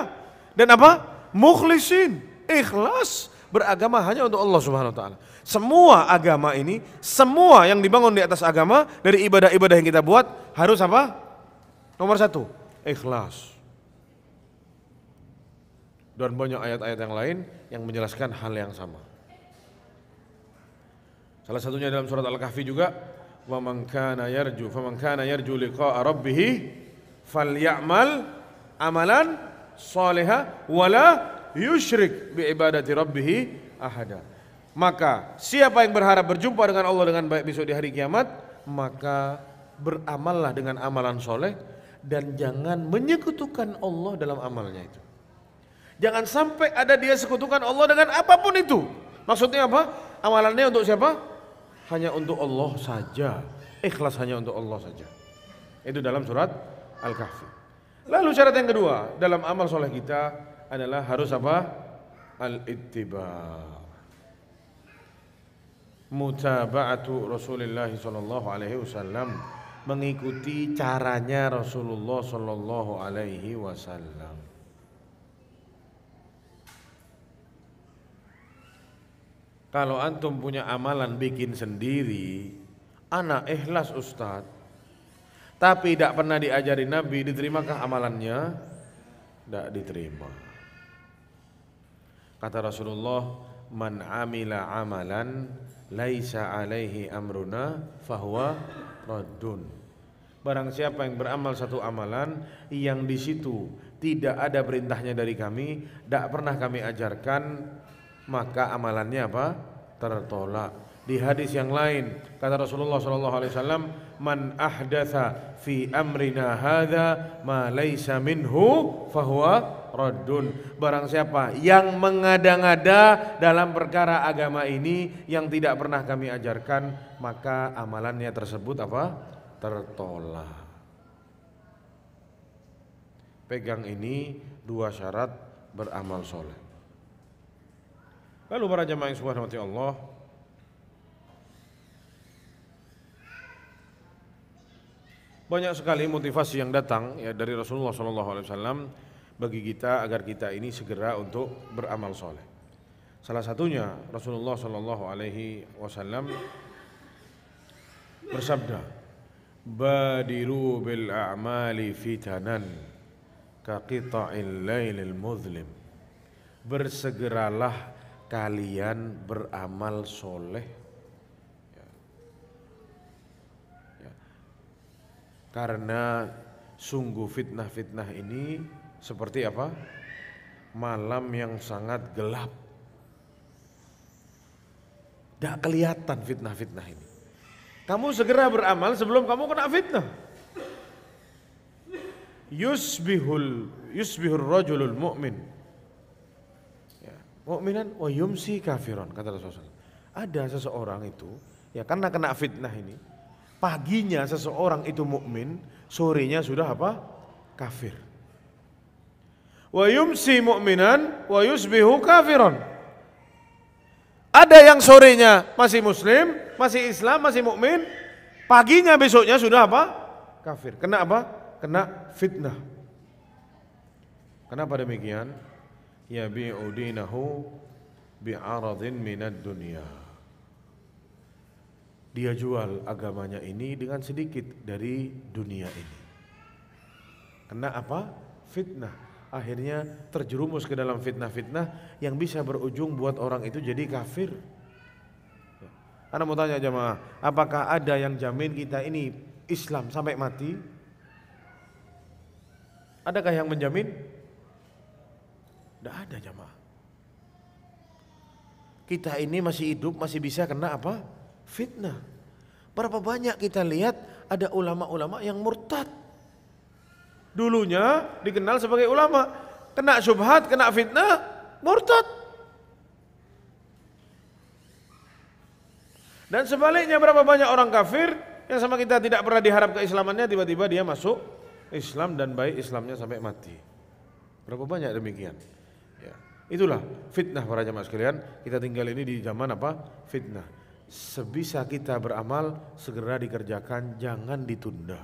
dan apa? Mukhlisin, ikhlas, beragama hanya untuk Allah Subhanahu Wa Taala. Semua agama ini, semua yang dibangun di atas agama dari ibadah-ibadah yang kita buat harus apa? Nomor 1, ikhlas. Dan banyak ayat-ayat yang lain yang menjelaskan hal yang sama. Salah satunya dalam surat Al-Kahfi juga, faman kana yarju liqa'a rabbih falyamal amalan shalihan wala yusyrik bi ibadati rabbih ahada. Maka siapa yang berharap berjumpa dengan Allah dengan baik besok di hari kiamat, maka beramallah dengan amalan soleh dan jangan menyekutukan Allah dalam amalnya itu. Jangan sampai ada dia sekutukan Allah dengan apapun itu. Maksudnya apa? Amalannya untuk siapa? Hanya untuk Allah saja. Ikhlas hanya untuk Allah saja. Itu dalam surat Al-Kahfi. Lalu syarat yang kedua dalam amal soleh kita adalah harus apa? Al-ittiba'. Mutaba'atu Rasulullah sallallahu alaihi wasallam, mengikuti caranya Rasulullah sallallahu alaihi wasallam. Kalau antum punya amalan bikin sendiri, anak ikhlas Ustaz, tapi tidak pernah diajari Nabi, diterimakah amalannya? Tidak diterima. Kata Rasulullah, man amila amalan laisa alaihi amruna fahuwa raddun. Barang siapa yang beramal satu amalan yang di situ tidak ada perintahnya dari kami, tidak pernah kami ajarkan, maka amalannya apa? Tertolak. Di hadis yang lain kata Rasulullah SAW, man ahdatsa fi amrina hadza ma laisa minhu fahuwa raddun. Barang siapa yang mengada-ngada dalam perkara agama ini yang tidak pernah kami ajarkan, maka amalannya tersebut apa? Tertolak. Pegang ini dua syarat beramal soleh. Lalu para jamaah yang subhanahu wa ta'ala, banyak sekali motivasi yang datang ya dari Rasulullah SAW bagi kita agar kita ini segera untuk beramal soleh. Salah satunya Rasulullah SAW bersabda, badiru bil a'mali fitanan ka qita'il lailil muzlim. Bersegeralah kalian beramal soleh ya. Karena sungguh fitnah-fitnah ini seperti apa? Malam yang sangat gelap. Tidak kelihatan fitnah-fitnah ini. Kamu segera beramal sebelum kamu kena fitnah. Yusbihur rajulul mu'min ya, mu'minan wa yumsi kafiron, kata Rasulullah. Ada seseorang itu ya karena kena fitnah ini, paginya seseorang itu mukmin, sorenya sudah apa? Kafir. Wa yumsi mu'minan wa yusbihu kafiron. Ada yang sorenya masih muslim, masih Islam, masih mukmin, paginya besoknya sudah apa? Kafir. Kena apa? Kena fitnah. Kenapa demikian? Yabi'u dinahu bi'aradin minad dunya. Dia jual agamanya ini dengan sedikit dari dunia ini. Kena apa? Fitnah. Akhirnya terjerumus ke dalam fitnah-fitnah yang bisa berujung buat orang itu jadi kafir. Ana mau tanya jemaah, apakah ada yang jamin kita ini Islam sampai mati? Adakah yang menjamin? Tidak ada jemaah. Kita ini masih hidup, masih bisa kena apa? Fitnah. Berapa banyak kita lihat ada ulama-ulama yang murtad. Dulunya dikenal sebagai ulama, kena syubhat, kena fitnah, murtad. Dan sebaliknya berapa banyak orang kafir yang sama kita tidak pernah diharap keislamannya, tiba-tiba dia masuk Islam dan baik Islamnya sampai mati. Berapa banyak demikian? Ya, itulah fitnah para jamaah sekalian. Kita tinggal ini di zaman apa? Fitnah. Sebisa kita beramal segera dikerjakan, jangan ditunda.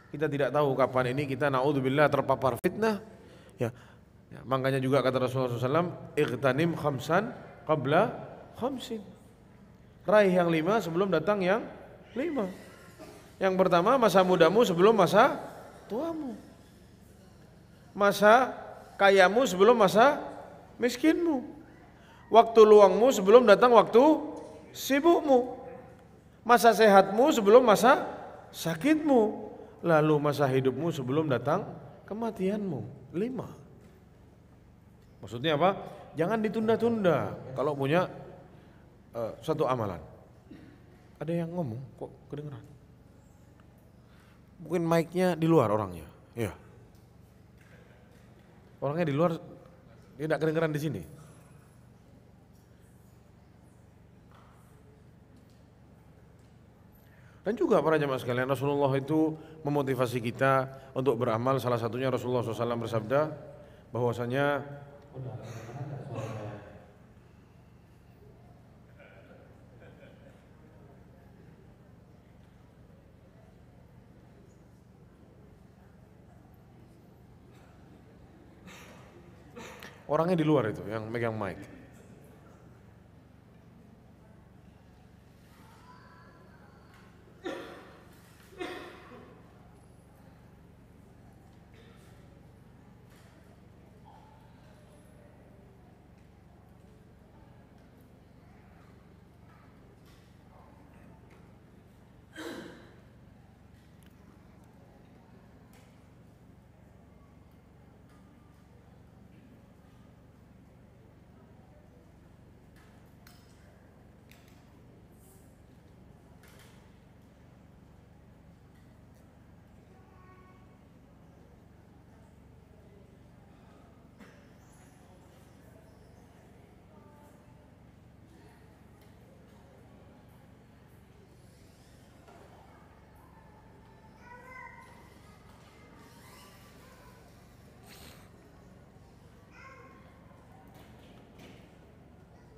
Kita tidak tahu kapan ini kita naudzubillah terpapar fitnah. Ya, makanya juga kata Rasulullah SAW, ightanim khamsan qabla khamsin. Raih yang 5 sebelum datang yang 5. Yang pertama masa mudamu sebelum masa tuamu. Masa kayamu sebelum masa miskinmu. Waktu luangmu sebelum datang waktu sibukmu. Masa sehatmu sebelum masa sakitmu. Lalu masa hidupmu sebelum datang kematianmu. 5. Maksudnya apa? Jangan ditunda-tunda kalau punya satu amalan. Ada yang ngomong kok kedengeran? Mungkin mic-nya di luar orangnya. Iya. Orangnya di luar, dia tidak kedengeran di sini. Dan juga para jemaah sekalian, Rasulullah itu memotivasi kita untuk beramal. Salah satunya Rasulullah SAW bersabda bahwasanya orangnya di luar itu yang megang mic.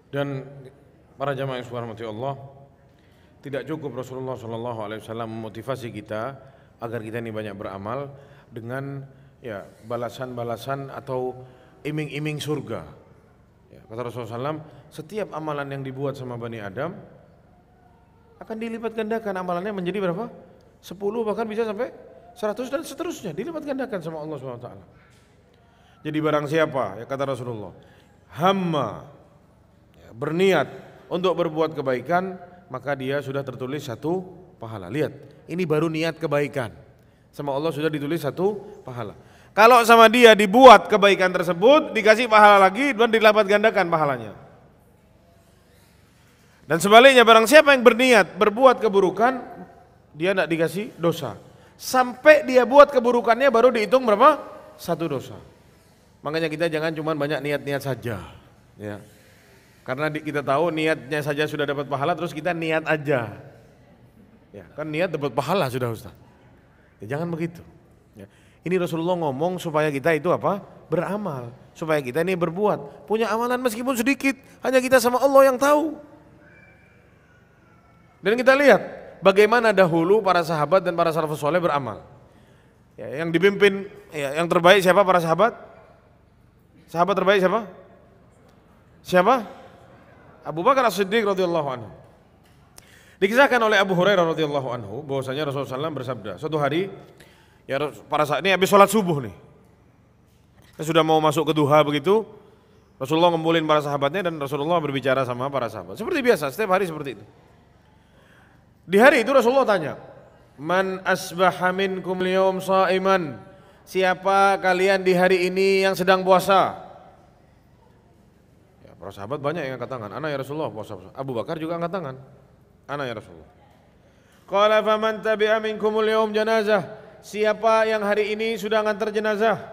Dan para jamaah yang subhanahu Allah, tidak cukup Rasulullah SAW memotivasi kita agar kita ini banyak beramal dengan ya balasan-balasan atau iming-iming surga. Ya, kata Rasulullah SAW, setiap amalan yang dibuat sama Bani Adam akan dilipat gandakan amalannya menjadi berapa? 10 bahkan bisa sampai 100 dan seterusnya, dilipat gandakan sama Allah SWT. Jadi barang siapa, ya kata Rasulullah, hamma berniat untuk berbuat kebaikan, maka dia sudah tertulis 1 pahala. Lihat, ini baru niat kebaikan, sama Allah sudah ditulis 1 pahala. Kalau sama dia dibuat kebaikan tersebut, dikasih pahala lagi dan dilipat gandakan pahalanya. Dan sebaliknya, barang siapa yang berniat berbuat keburukan, dia tidak dikasih dosa. Sampai dia buat keburukannya baru dihitung berapa? 1 dosa. Makanya kita jangan cuma banyak niat-niat saja, ya. Karena kita tahu niatnya saja sudah dapat pahala, terus kita niat aja. Ya, kan niat dapat pahala sudah Ustaz. Ya, jangan begitu. Ya. Ini Rasulullah ngomong supaya kita itu apa? Beramal. Supaya kita ini berbuat. Punya amalan meskipun sedikit, hanya kita sama Allah yang tahu. Dan kita lihat bagaimana dahulu para sahabat dan para salafus saleh beramal. Ya, yang dipimpin, ya, yang terbaik siapa para sahabat? Sahabat terbaik siapa? Siapa? Abu Bakar As-Siddiq radhiyallahu anhu. Dikisahkan oleh Abu Hurairah radhiyallahu anhu bahwasanya Rasulullah SAW bersabda, suatu hari ya para saat ini habis sholat subuh nih, sudah mau masuk ke duha begitu, Rasulullah ngumpulin para sahabatnya dan Rasulullah berbicara sama para sahabat. Seperti biasa, setiap hari seperti itu. Di hari itu Rasulullah tanya, man asbaha minkum liyawm sha'iman, siapa kalian di hari ini yang sedang puasa? Para sahabat banyak yang angkat tangan, ana ya Rasulullah puasa. Abu Bakar juga angkat tangan, ana ya Rasulullah. Qala faman tabi'a minkumul yawm janazah, siapa yang hari ini sudah ngantar jenazah?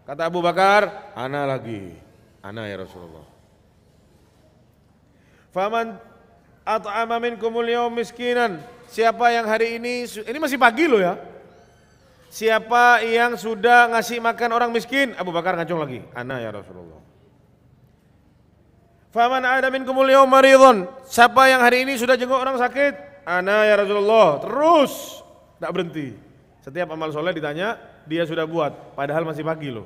Kata Abu Bakar, ana lagi, ana ya Rasulullah. Faman at'ama minkumul yawm miskinan, siapa yang hari ini masih pagi loh ya. Siapa yang sudah ngasih makan orang miskin? Abu Bakar ngacung lagi, ana ya Rasulullah. Faman ada minkumul yawm maridhun, siapa yang hari ini sudah jenguk orang sakit? Ana ya Rasulullah. Terus tidak berhenti. Setiap amal soleh ditanya, dia sudah buat, padahal masih pagi loh.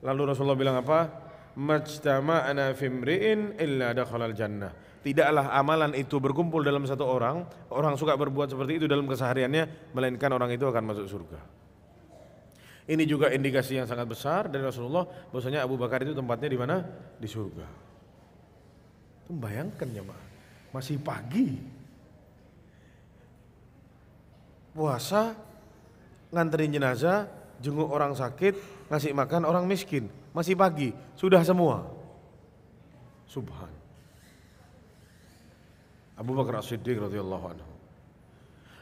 Lalu Rasulullah bilang apa? Majtama'ana fimri'in illa dakhalal jannah. Tidaklah amalan itu berkumpul dalam satu orang suka berbuat seperti itu dalam kesehariannya, melainkan orang itu akan masuk surga. Ini juga indikasi yang sangat besar dari Rasulullah bahwasanya Abu Bakar itu tempatnya di mana? Di surga. Bayangkan ya, masih pagi. puasa, nganterin jenazah, jenguk orang sakit, ngasih makan orang miskin. Masih pagi, sudah semua. Subhan. Abu Bakar As-Siddiq radhiyallahu anhu.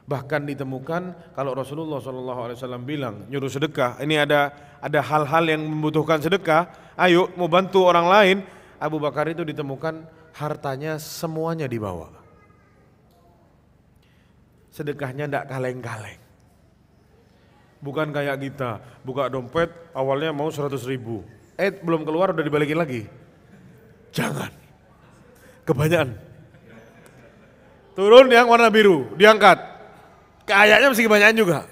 Bahkan ditemukan kalau Rasulullah SAW bilang nyuruh sedekah, ini ada hal-hal yang membutuhkan sedekah, ayo mau bantu orang lain, Abu Bakar itu ditemukan hartanya semuanya dibawa. Sedekahnya tidak kaleng-kaleng. Bukan kayak kita, buka dompet awalnya mau 100.000, belum keluar udah dibalikin lagi. Jangan, kebanyakan. Turun yang warna biru, diangkat. Kayaknya mesti kebanyakan juga.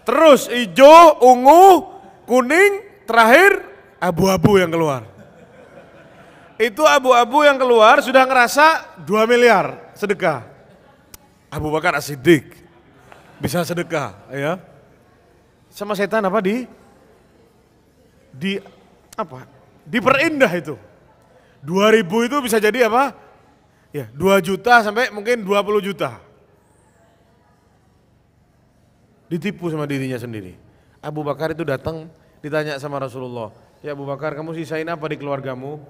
Terus hijau, ungu, kuning, terakhir abu-abu yang keluar. Itu abu-abu yang keluar sudah ngerasa 2 miliar sedekah. Abu Bakar As-Siddiq bisa sedekah, ya. Sama setan apa diperindah itu. 2.000 itu bisa jadi apa? Ya, 2 juta sampai mungkin 20 juta. Ditipu sama dirinya sendiri. Abu Bakar itu datang ditanya sama Rasulullah, ya Abu Bakar, kamu sisain apa di keluargamu?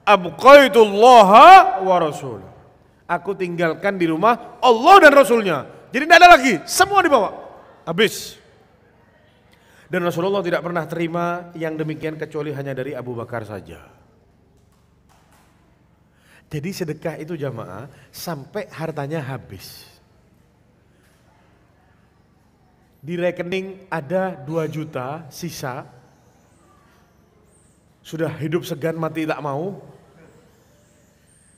Abqaitullaha wa rasul. Aku tinggalkan di rumah Allah dan Rasulnya. Jadi tidak ada lagi, semua dibawa. Habis. Dan Rasulullah tidak pernah terima yang demikian kecuali hanya dari Abu Bakar saja. Jadi sedekah itu jamaah sampai hartanya habis. Di rekening ada 2 juta sisa, sudah hidup segan mati tak mau,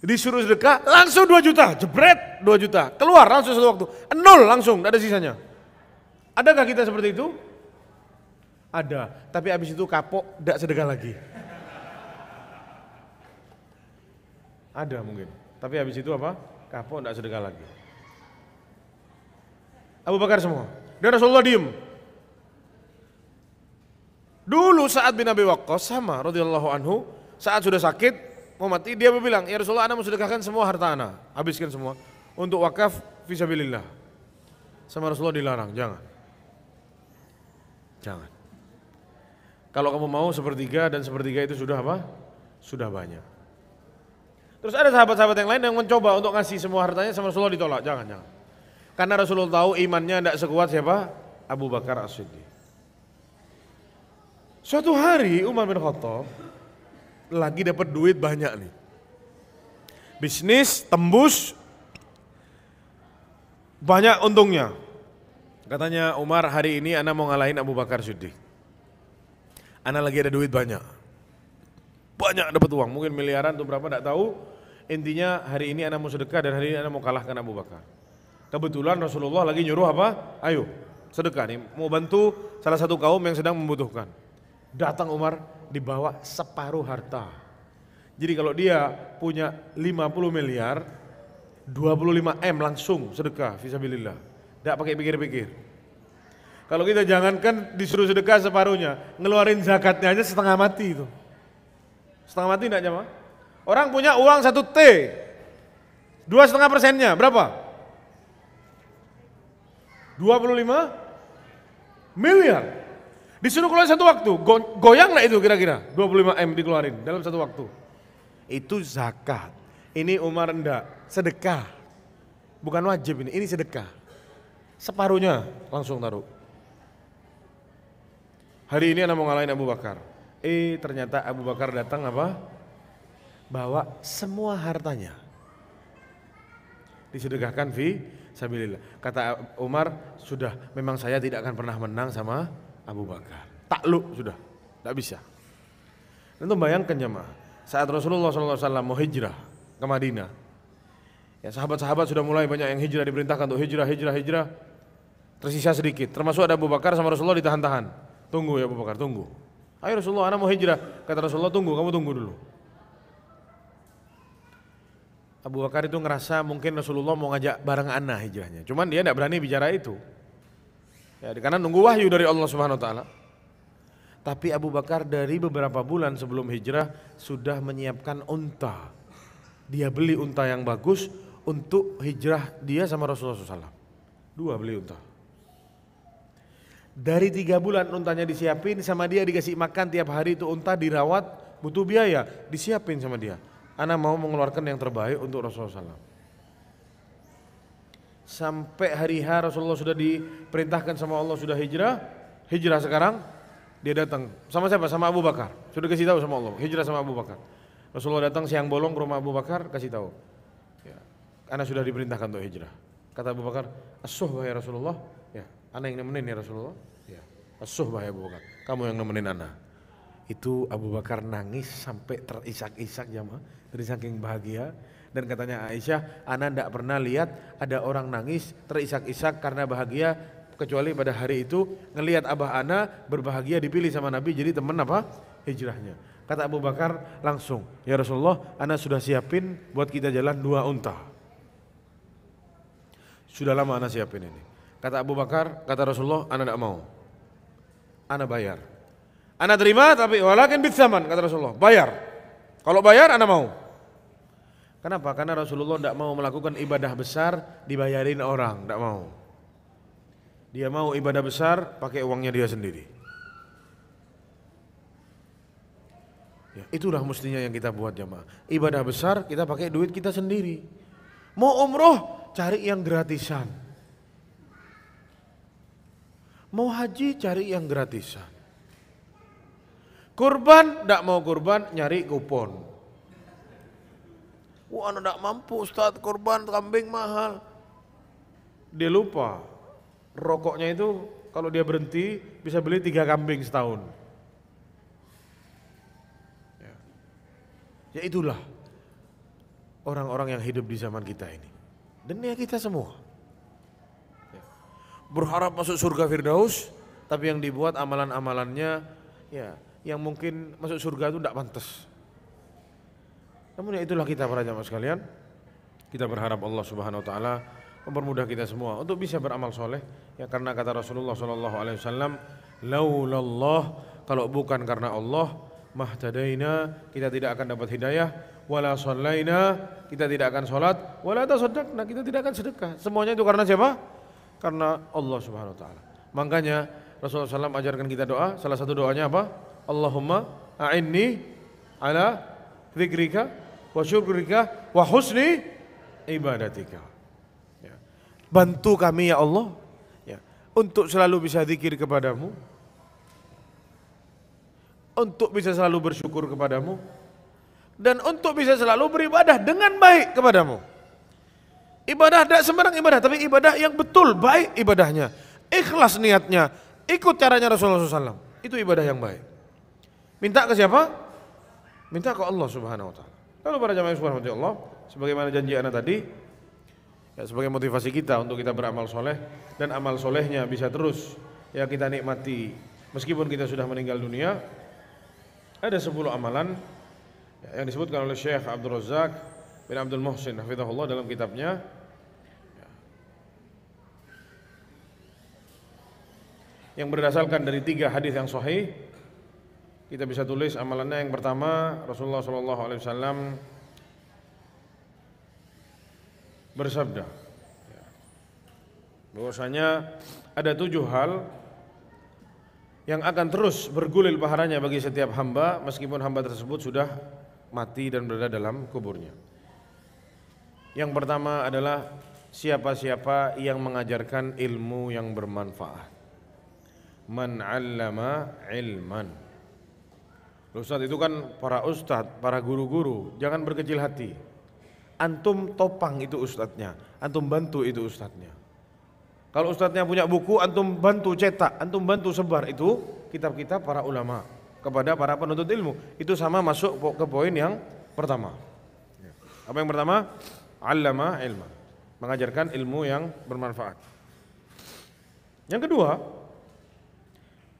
disuruh sedekah langsung 2 juta, jebret 2 juta, keluar langsung satu waktu, 0 langsung, tidak ada sisanya. Adakah kita seperti itu? Ada, tapi habis itu kapok, tidak sedekah lagi. Ada mungkin, tapi habis itu apa? Kapok, tidak sedekah lagi. Abu Bakar semua. Dan Rasulullah diem. Dulu Sa'ad bin Abi Waqqas sama radhiyallahu anhu, saat sudah sakit mau mati, dia bilang, ya Rasulullah, ana mau sedekahkan semua harta ana, habiskan semua untuk wakaf fisabilillah. Sama Rasulullah dilarang, jangan. Jangan. Kalau kamu mau sepertiga, dan sepertiga itu sudah apa? Sudah banyak. Terus ada sahabat-sahabat yang lain yang mencoba untuk ngasih semua hartanya, sama Rasulullah ditolak, jangan. Karena Rasulullah tahu imannya tidak sekuat siapa? Abu Bakar As-Siddiq. Suatu hari Umar bin Khattab lagi dapat duit banyak nih. Bisnis tembus, banyak untungnya. Katanya Umar, hari ini ana mau ngalahin Abu Bakar As-Siddiq. Ana lagi ada duit banyak. Banyak dapat uang, mungkin miliaran atau berapa tidak tahu. Intinya hari ini ana mau sedekah dan hari ini ana mau kalahkan Abu Bakar. Kebetulan Rasulullah lagi nyuruh apa? Ayo sedekah nih, mau bantu salah satu kaum yang sedang membutuhkan. Datang Umar dibawa separuh harta. Jadi kalau dia punya 50 miliar, 25 M langsung sedekah fisabilillah. Tidak pakai pikir-pikir. Kalau kita jangankan disuruh sedekah separuhnya, ngeluarin zakatnya aja setengah mati itu. Setengah mati enggak jamaah? Orang punya uang 1 T, 2,5%-nya berapa? 25 miliar. Disuruh keluar satu waktu, goyang nggak itu kira-kira? 25 M dikeluarin dalam satu waktu. Itu zakat. Ini Umar enggak, sedekah. Bukan wajib ini sedekah. Separuhnya langsung taruh. Hari ini anak mau ngalahin Abu Bakar. Ternyata Abu Bakar datang apa? Bawa semua hartanya. Disedekahkan sabilillah. Kata Umar, sudah memang saya tidak akan pernah menang sama Abu Bakar. Takluk sudah, tidak bisa. Tentu bayangkan jemaah, saat Rasulullah SAW mau hijrah ke Madinah, ya sahabat-sahabat sudah mulai banyak yang hijrah, diperintahkan untuk hijrah. Tersisa sedikit, termasuk ada Abu Bakar sama Rasulullah ditahan-tahan. Tunggu ya Abu Bakar, tunggu. Ayo Rasulullah, anak mau hijrah. Kata Rasulullah, tunggu, kamu tunggu dulu. Abu Bakar itu ngerasa mungkin Rasulullah mau ngajak bareng ana hijrahnya. Cuman dia tidak berani bicara itu. Ya, karena nunggu wahyu dari Allah Subhanahu wa taala. Tapi Abu Bakar dari beberapa bulan sebelum hijrah sudah menyiapkan unta. Dia beli unta yang bagus untuk hijrah dia sama Rasulullah SAW. 2 beli unta. Dari 3 bulan untanya disiapin sama dia, dikasih makan tiap hari, itu unta dirawat, butuh biaya, disiapin sama dia. Ana mau mengeluarkan yang terbaik untuk Rasulullah SAW. Sampai hari H Rasulullah sudah diperintahkan sama Allah, sudah hijrah sekarang, dia datang sama siapa? Sama Abu Bakar. Sudah kasih tahu sama Allah, hijrah sama Abu Bakar. Rasulullah datang siang bolong ke rumah Abu Bakar, kasih tahu, ya, ana sudah diperintahkan untuk hijrah. Kata Abu Bakar, as-suhbah ya Rasulullah. Ya, ana yang nemenin ya Rasulullah. Ya, as-suhbah ya Abu Bakar, kamu yang nemenin ana. Itu Abu Bakar nangis sampai terisak-isak jamaah, dari saking bahagia. Dan katanya Aisyah, ana tidak pernah lihat ada orang nangis terisak-isak karena bahagia, kecuali pada hari itu ngelihat abah ana berbahagia dipilih sama Nabi jadi teman apa? Hijrahnya. Kata Abu Bakar langsung, ya Rasulullah, ana sudah siapin buat kita jalan 2 unta. Sudah lama ana siapin ini. Kata Abu Bakar, kata Rasulullah, ana tidak mau. Ana bayar. Ana terima tapi walakin bitsaman, kata Rasulullah, bayar. Kalau bayar ana mau. Kenapa? Karena Rasulullah tidak mau melakukan ibadah besar dibayarin orang, tidak mau. Dia mau ibadah besar pakai uangnya dia sendiri. Ya, itulah mestinya yang kita buat jamaah. Ibadah besar kita pakai duit kita sendiri. Mau umroh cari yang gratisan. Mau haji cari yang gratisan. Kurban tidak mau kurban nyari kupon. Wah, anda tidak mampu Ustaz, kurban kambing mahal. Dia lupa rokoknya itu kalau dia berhenti bisa beli 3 kambing setahun. Ya itulah orang-orang yang hidup di zaman kita ini. Dan ya kita semua. Ya. Berharap masuk surga Firdaus, tapi yang dibuat amalan-amalannya ya yang mungkin masuk surga itu tidak pantas. Namun ya itulah kita para jamaah sekalian. Kita berharap Allah Subhanahu wa taala mempermudah kita semua untuk bisa beramal soleh. Ya karena kata Rasulullah sallallahu alaihi wasallam, laulallah, kalau bukan karena Allah, mahtadaina, kita tidak akan dapat hidayah, wala shallaina, kita tidak akan salat, wala tasaddaqna, kita tidak akan sedekah. Semuanya itu karena siapa? Karena Allah Subhanahu wa taala. Makanya Rasulullah SAW ajarkan kita doa, salah satu doanya apa? Allahumma a'inni ala dzikrika wa syukrika wa husni ibadatika. Ya. Bantu kami ya Allah, ya, untuk selalu bisa zikir kepadamu, untuk bisa selalu bersyukur kepadamu, dan untuk bisa selalu beribadah dengan baik kepadamu. Ibadah tidak sembarang ibadah, tapi ibadah yang betul, baik ibadahnya, ikhlas niatnya, ikut caranya Rasulullah SAW. Itu ibadah yang baik. Minta ke siapa? Minta ke Allah Subhanahu wa taala. Lalu para jamaah subhanahu Allah, sebagaimana janji ana tadi, ya, sebagai motivasi kita untuk kita beramal soleh, dan amal solehnya bisa terus ya kita nikmati meskipun kita sudah meninggal dunia. Ada 10 amalan yang disebutkan oleh Syekh Abdul Razak bin Abdul Muhsin hafizahullah dalam kitabnya, yang berdasarkan dari 3 hadis yang sahih. Kita bisa tulis amalannya. Yang pertama, Rasulullah SAW bersabda bahwasanya ada 7 hal yang akan terus bergulir pahalanya bagi setiap hamba meskipun hamba tersebut sudah mati dan berada dalam kuburnya. Yang pertama adalah siapa-siapa yang mengajarkan ilmu yang bermanfaat. Man 'allama ilman. Ustaz itu kan para ustaz, para guru-guru, jangan berkecil hati. Antum topang itu ustadznya, antum bantu itu ustadznya. Kalau ustadznya punya buku, antum bantu cetak, antum bantu sebar itu kitab-kitab para ulama kepada para penuntut ilmu. Itu sama masuk ke poin yang pertama. Apa yang pertama? 'Allama ilman, mengajarkan ilmu yang bermanfaat. Yang kedua,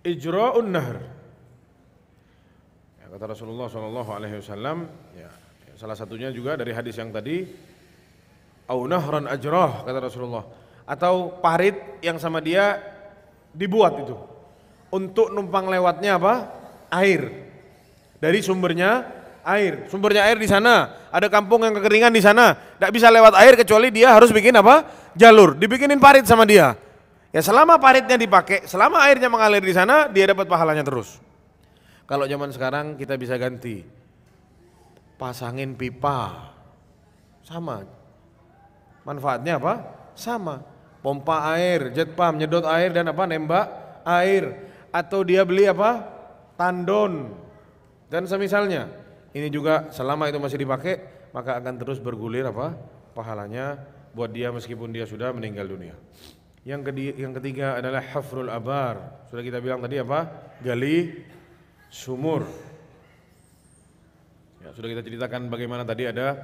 ijra'un nahr. Ya, kata Rasulullah SAW, ya, salah satunya juga dari hadis yang tadi, au nahran ajrah, kata Rasulullah, atau parit yang sama dia dibuat itu untuk numpang lewatnya apa? Air. Dari sumbernya Air, sumbernya air di sana, ada kampung yang kekeringan di sana, tidak bisa lewat air kecuali dia harus bikin apa? Jalur, dibikinin parit sama dia. Ya selama paritnya dipakai, selama airnya mengalir di sana, dia dapat pahalanya terus. Kalau zaman sekarang kita bisa ganti, pasangin pipa, sama, manfaatnya apa? Sama, pompa air, jet pump, nyedot air dan apa? Nembak air, atau dia beli apa? Tandon dan semisalnya. Ini juga selama itu masih dipakai, maka akan terus bergulir apa? Pahalanya buat dia meskipun dia sudah meninggal dunia. Yang ketiga adalah hafrul abar. Sudah kita bilang tadi apa? Gali sumur. Ya, sudah kita ceritakan bagaimana tadi ada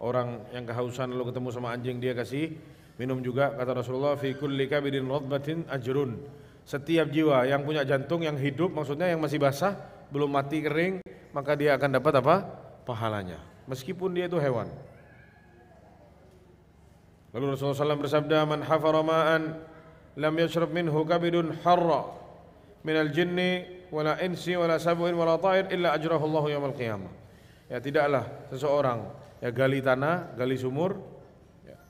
orang yang kehausan lalu ketemu sama anjing, dia kasih minum juga. Kata Rasulullah, fi kulli kabidin radbatin ajrun. Setiap jiwa yang punya jantung yang hidup, maksudnya yang masih basah, belum mati kering, maka dia akan dapat apa? Pahalanya, meskipun dia itu hewan. Lalu Rasulullah SAW bersabda, man hafara ma'an lam yashrab minhu kabidun harra minal jinni wala insi wala sabuin wala ta'ir illa ajrahu Allahu yawmal qiyamah. Ya, tidaklah seseorang ya gali tanah, gali sumur ya,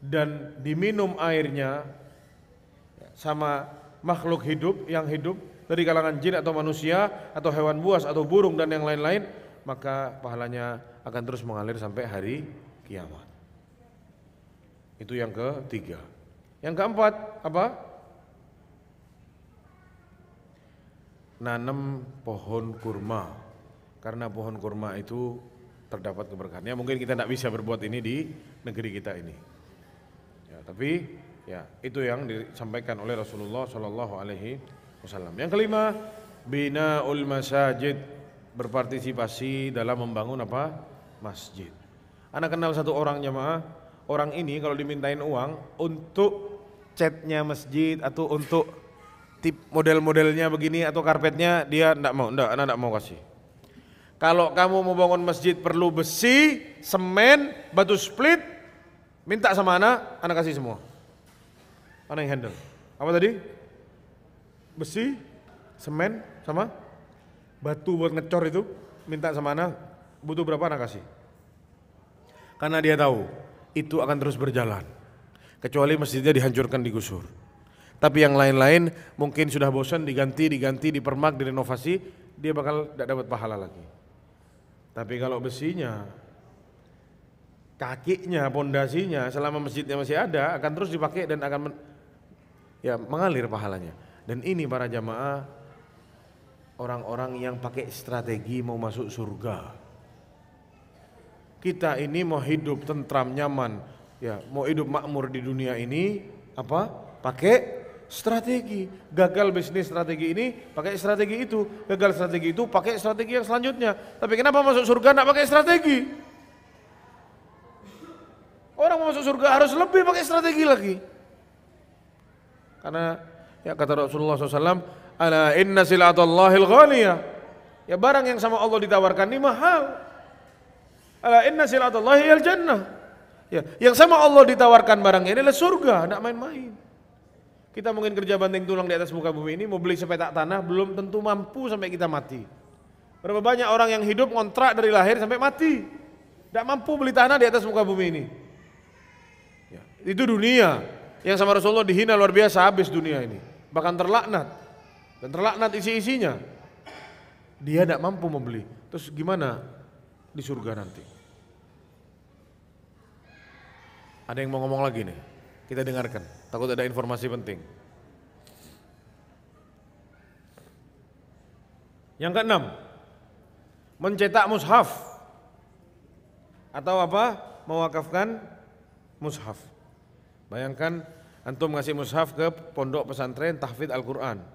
dan diminum airnya ya, sama makhluk hidup yang hidup dari kalangan jin atau manusia atau hewan buas atau burung dan yang lain-lain, maka pahalanya akan terus mengalir sampai hari kiamat. Itu yang ketiga. Yang keempat apa? Nanam pohon kurma. Karena pohon kurma itu terdapat keberkahannya. Mungkin kita tidak bisa berbuat ini di negeri kita ini. Ya, tapi ya itu yang disampaikan oleh Rasulullah Shallallahu Alaihi Wasallam. Yang kelima, binaul masajid, berpartisipasi dalam membangun apa? Masjid. Anak kenal satu orang jamaah. Orang ini kalau dimintain uang untuk catnya masjid atau untuk tip model-modelnya begini atau karpetnya, dia enggak mau, anak enggak mau kasih. Kalau kamu mau bangun masjid perlu besi, semen, batu split, minta sama anak kasih semua. Anak yang handle. Apa tadi? Besi, semen, sama batu buat ngecor itu, minta sama anak, butuh berapa anak kasih. Karena dia tahu itu akan terus berjalan, kecuali masjidnya dihancurkan, digusur. Tapi yang lain-lain mungkin sudah bosan, diganti, dipermak, direnovasi, dia bakal tidak dapat pahala lagi. Tapi kalau besinya, kakinya, pondasinya, selama masjidnya masih ada, akan terus dipakai dan akan mengalir pahalanya. Dan ini para jamaah, orang-orang yang pakai strategi mau masuk surga. Kita ini mau hidup tentram, nyaman, ya, mau hidup makmur di dunia ini, apa? Pakai strategi. Gagal bisnis strategi ini, pakai strategi itu. Gagal strategi itu, pakai strategi yang selanjutnya. Tapi kenapa masuk surga enggak pakai strategi? Orang mau masuk surga harus lebih pakai strategi lagi. Karena ya kata Rasulullah SAW, ala inna sil'atallahil ghaliyah. Ya barang yang sama Allah ditawarkan ini mahal. Ala inna sil'atallahi al jannah. Ya, yang sama Allah ditawarkan barangnya ini adalah surga, enggak main-main. Kita mungkin kerja banting tulang di atas muka bumi ini, mau beli sepetak tanah belum tentu mampu sampai kita mati. Berapa banyak orang yang hidup ngontrak dari lahir sampai mati, enggak mampu beli tanah di atas muka bumi ini. Ya, itu dunia yang sama Rasulullah dihina luar biasa, habis dunia ini, bahkan terlaknat dan terlaknat isi-isinya. Dia enggak mampu membeli. Terus gimana di surga nanti? Ada yang mau ngomong lagi nih, kita dengarkan, takut ada informasi penting. Yang keenam, mencetak mushaf atau apa? Mewakafkan mushaf. Bayangkan antum ngasih mushaf ke pondok pesantren tahfidz Al-Quran,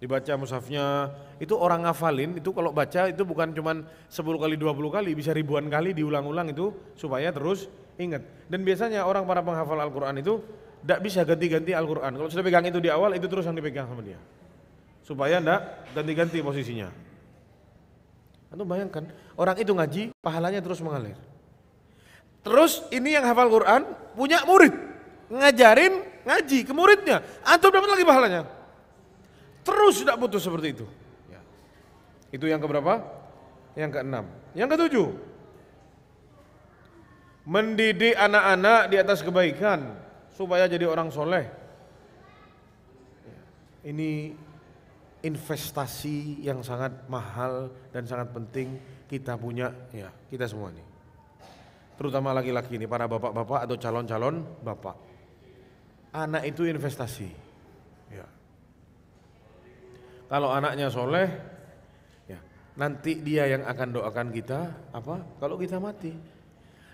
dibaca mushafnya, itu orang ngafalin, itu kalau baca itu bukan cuman 10 kali 20 kali, bisa ribuan kali diulang-ulang itu supaya terus ingat. Dan biasanya orang para penghafal Al-Quran itu tidak bisa ganti-ganti Al-Quran. Kalau sudah pegang itu di awal, itu terus yang dipegang sama dia, supaya tidak ganti-ganti posisinya. Antum bayangkan, orang itu ngaji, pahalanya terus mengalir. Terus ini yang hafal Quran punya murid, ngajarin ngaji ke muridnya, antum dapat lagi pahalanya. Terus tidak putus seperti itu. Ya. Itu yang keberapa? Yang keenam. Yang ketujuh, mendidik anak-anak di atas kebaikan supaya jadi orang soleh. Ini investasi yang sangat mahal dan sangat penting kita punya, ya kita semua nih. Terutama laki-laki ini, para bapak-bapak atau calon-calon bapak. Anak itu investasi. Ya. Kalau anaknya soleh, ya nanti dia yang akan doakan kita apa? Kalau kita mati.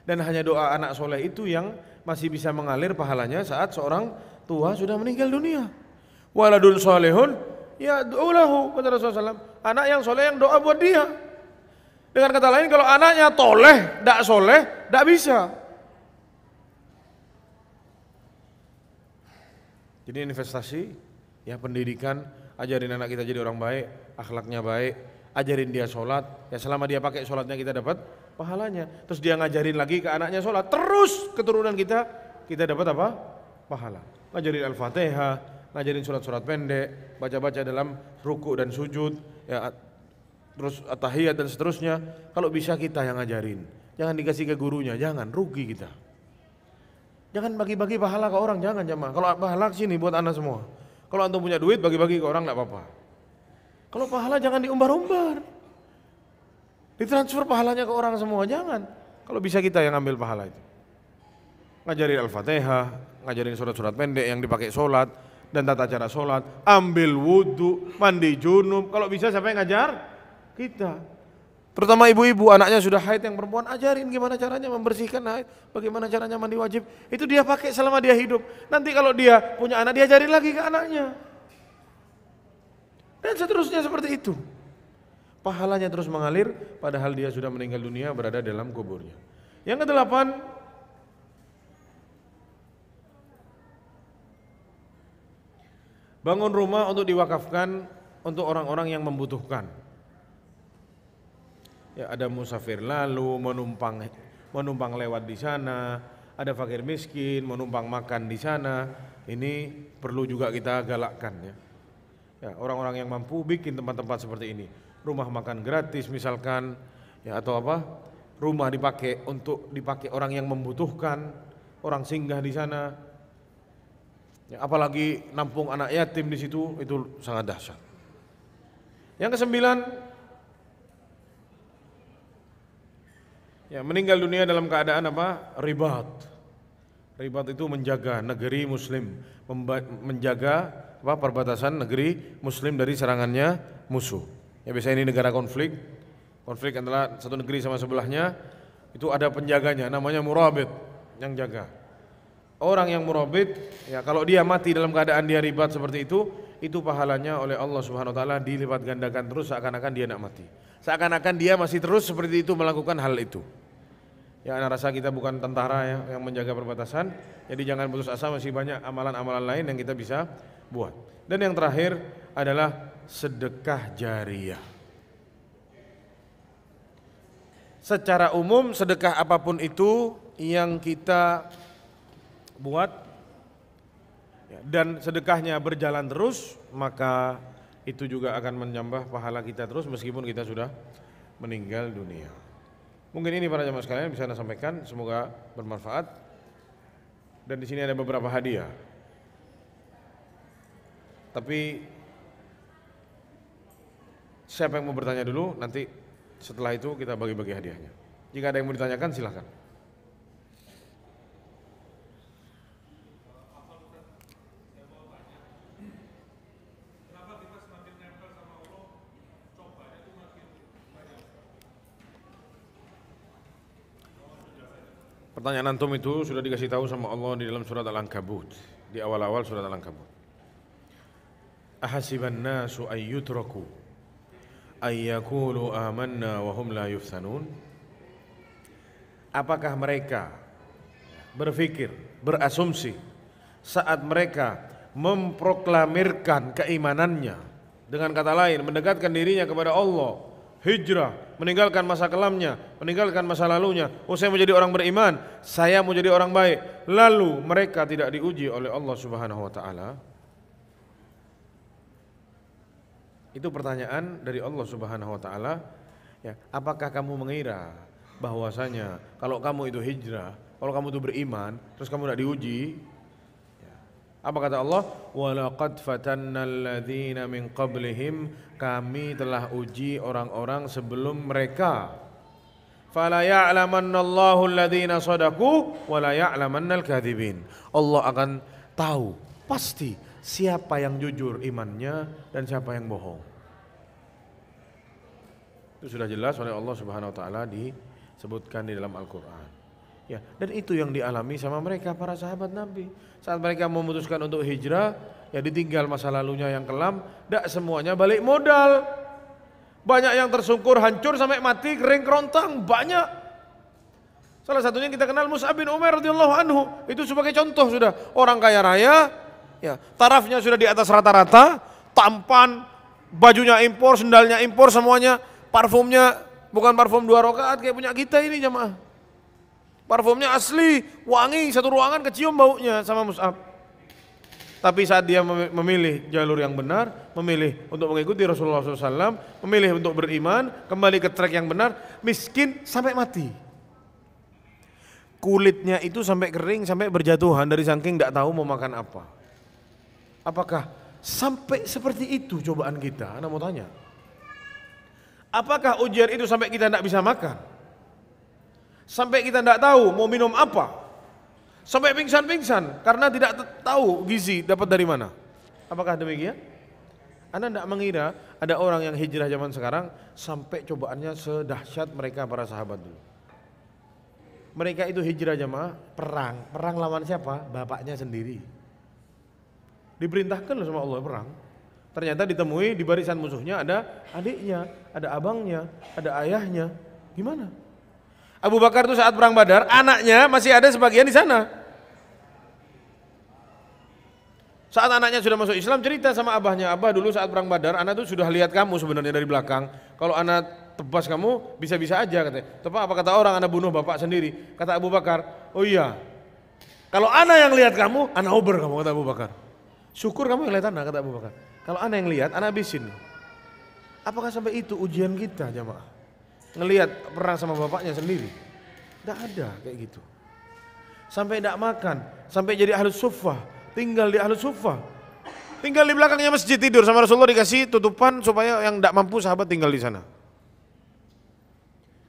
Dan hanya doa anak soleh itu yang masih bisa mengalir pahalanya saat seorang tua sudah meninggal dunia. Waladun solehun ya do'ulahu, kata Rasulullah SAW. Anak yang soleh yang doa buat dia. Dengan kata lain, kalau anaknya toleh, tidak soleh, tidak bisa. Jadi investasi, ya pendidikan, ajarin anak kita jadi orang baik, akhlaknya baik, ajarin dia sholat, ya selama dia pakai sholatnya kita dapat pahalanya. Terus dia ngajarin lagi ke anaknya sholat, terus keturunan kita dapat apa? Pahala. Ngajarin Al-Fatihah, ngajarin surat-surat pendek, baca-baca dalam ruku dan sujud, ya terus at-tahiyat dan seterusnya. Kalau bisa kita yang ngajarin, jangan dikasih ke gurunya, jangan, rugi kita. Jangan bagi-bagi pahala ke orang, jangan jamaah. Kalau pahala sini buat anda semua. Kalau antum punya duit bagi-bagi ke orang enggak apa-apa. Kalau pahala jangan diumbar-umbar. Ditransfer pahalanya ke orang semua, jangan. Kalau bisa kita yang ambil pahala itu. Ngajarin Al-Fatihah, ngajarin surat-surat pendek yang dipakai sholat dan tata cara sholat, ambil wudhu, mandi junub. Kalau bisa siapa yang ngajar? Kita. Terutama ibu-ibu, anaknya sudah haid yang perempuan, ajarin gimana caranya membersihkan haid, bagaimana caranya mandi wajib. Itu dia pakai selama dia hidup. Nanti kalau dia punya anak, dia ajarin lagi ke anaknya. Dan seterusnya seperti itu. Pahalanya terus mengalir, padahal dia sudah meninggal dunia berada dalam kuburnya. Yang kedelapan, bangun rumah untuk diwakafkan untuk orang-orang yang membutuhkan. Ya, ada musafir lalu menumpang lewat di sana, ada fakir miskin menumpang makan di sana. Ini perlu juga kita galakkan ya. Ya, orang-orang yang mampu bikin tempat-tempat seperti ini. Rumah makan gratis misalkan, ya atau apa? Rumah dipakai orang yang membutuhkan, orang singgah di sana. Ya, apalagi nampung anak yatim di situ, itu sangat dahsyat. Yang kesembilan, ya meninggal dunia dalam keadaan apa? Ribat. Ribat itu menjaga negeri muslim, menjaga apa? Perbatasan negeri muslim dari serangannya musuh. Ya biasanya ini negara konflik antara satu negeri sama sebelahnya, itu ada penjaganya namanya murabit yang jaga. Orang yang murabit, ya kalau dia mati dalam keadaan dia ribat seperti itu pahalanya oleh Allah Subhanahu wa taala dilipat gandakan terus seakan-akan dia tidak mati. Seakan-akan dia masih terus seperti itu melakukan hal itu. Ya anak rasa kita bukan tentara ya yang menjaga perbatasan, jadi jangan putus asa, masih banyak amalan-amalan lain yang kita bisa buat. Dan yang terakhir adalah sedekah jariyah. Secara umum sedekah apapun itu yang kita buat ya, dan sedekahnya berjalan terus, maka itu juga akan menambah pahala kita terus meskipun kita sudah meninggal dunia. Mungkin ini para jamaah sekalian bisa Anda sampaikan, semoga bermanfaat. Dan di sini ada beberapa hadiah. Tapi siapa yang mau bertanya dulu, nanti setelah itu kita bagi-bagi hadiahnya. Jika ada yang mau ditanyakan silahkan. Pertanyaan antum itu sudah dikasih tahu sama Allah di dalam surat Al-Ankabut, di awal-awal surat Al-Ankabut. Ahasiban nasu ayyutraku ayyakulu amanna wa hum la yuftanun. Apakah mereka berpikir, berasumsi saat mereka memproklamirkan keimanannya, dengan kata lain mendekatkan dirinya kepada Allah, hijrah, meninggalkan masa kelamnya, meninggalkan masa lalunya. Oh, saya mau jadi orang beriman, saya mau jadi orang baik. Lalu mereka tidak diuji oleh Allah Subhanahu wa taala. Itu pertanyaan dari Allah Subhanahu wa taala Ya, apakah kamu mengira bahwasanya kalau kamu itu hijrah, kalau kamu itu beriman, terus kamu tidak diuji? Ya. Apa kata Allah? Walaqad fatannal ladzina min qablihim, kami telah uji orang-orang sebelum mereka. Fala ya'lamannallahu alladzina shadaqu wa la ya'lamannal kadzibin. Allah akan tahu pasti siapa yang jujur imannya dan siapa yang bohong. Itu sudah jelas oleh Allah Subhanahu wa taala disebutkan di dalam Al-Qur'an. Ya, dan itu yang dialami sama mereka para sahabat Nabi. Saat mereka memutuskan untuk hijrah, ya ditinggal masa lalunya yang kelam, tidak semuanya balik modal. Banyak yang tersungkur, hancur sampai mati, kering kerontang, banyak. Salah satunya kita kenal Mus'ab bin Umair radhiyallahu anhu. Itu sebagai contoh sudah orang kaya raya, ya, tarafnya sudah di atas rata-rata, tampan, bajunya impor, sendalnya impor semuanya. Parfumnya bukan parfum 2 rakaat kayak punya kita ini jamaah. Parfumnya asli, wangi, satu ruangan kecium baunya sama Mus'ab. Tapi saat dia memilih jalur yang benar, memilih untuk mengikuti Rasulullah SAW, memilih untuk beriman, kembali ke track yang benar, miskin sampai mati. Kulitnya itu sampai kering, sampai berjatuhan dari saking tidak tahu mau makan apa. Apakah sampai seperti itu cobaan kita? Anda mau tanya. Apakah ujian itu sampai kita tidak bisa makan? Sampai kita tidak tahu mau minum apa? Sampai pingsan-pingsan karena tidak tahu gizi dapat dari mana? Apakah demikian? Anda tidak mengira ada orang yang hijrah zaman sekarang sampai cobaannya sedahsyat mereka para sahabat dulu. Mereka itu hijrah jamaah perang. Perang lawan siapa? Bapaknya sendiri. Diperintahkan loh sama Allah perang. Ternyata ditemui di barisan musuhnya ada adiknya, ada abangnya, ada ayahnya. Gimana? Abu Bakar itu saat perang Badar, anaknya masih ada sebagian di sana. Saat anaknya sudah masuk Islam, cerita sama abahnya, abah dulu saat perang Badar, anak itu sudah lihat kamu sebenarnya dari belakang. Kalau anak tebas kamu, bisa-bisa aja katanya. Tepat apa kata orang, anak bunuh bapak sendiri. Kata Abu Bakar, oh iya. Kalau anak yang lihat kamu, anak ober kamu, kata Abu Bakar. Syukur kamu yang lihat anak, kata Abu Bakar. Kalau anak yang lihat, anak habisin. Apakah sampai itu ujian kita jamaah? Ngelihat perang sama bapaknya sendiri? Tidak ada kayak gitu. Sampai tidak makan, sampai jadi ahlus suffah, tinggal di ahlus suffah. Tinggal di belakangnya masjid tidur sama Rasulullah dikasih tutupan supaya yang tidak mampu sahabat tinggal di sana.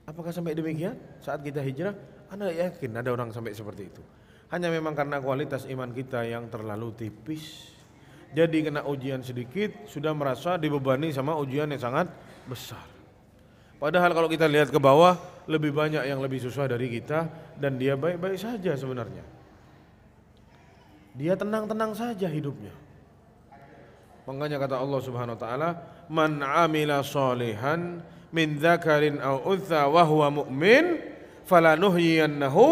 Apakah sampai demikian? Saat kita hijrah, Anda yakin ada orang sampai seperti itu. Hanya memang karena kualitas iman kita yang terlalu tipis. Jadi kena ujian sedikit sudah merasa dibebani sama ujian yang sangat besar. Padahal kalau kita lihat ke bawah lebih banyak yang lebih susah dari kita dan dia baik-baik saja sebenarnya. Dia tenang-tenang saja hidupnya. Makanya kata Allah Subhanahu wa taala, "Man 'amila shalihan min dzakarin aw untha wa huwa mu'min falanuhyiyannahu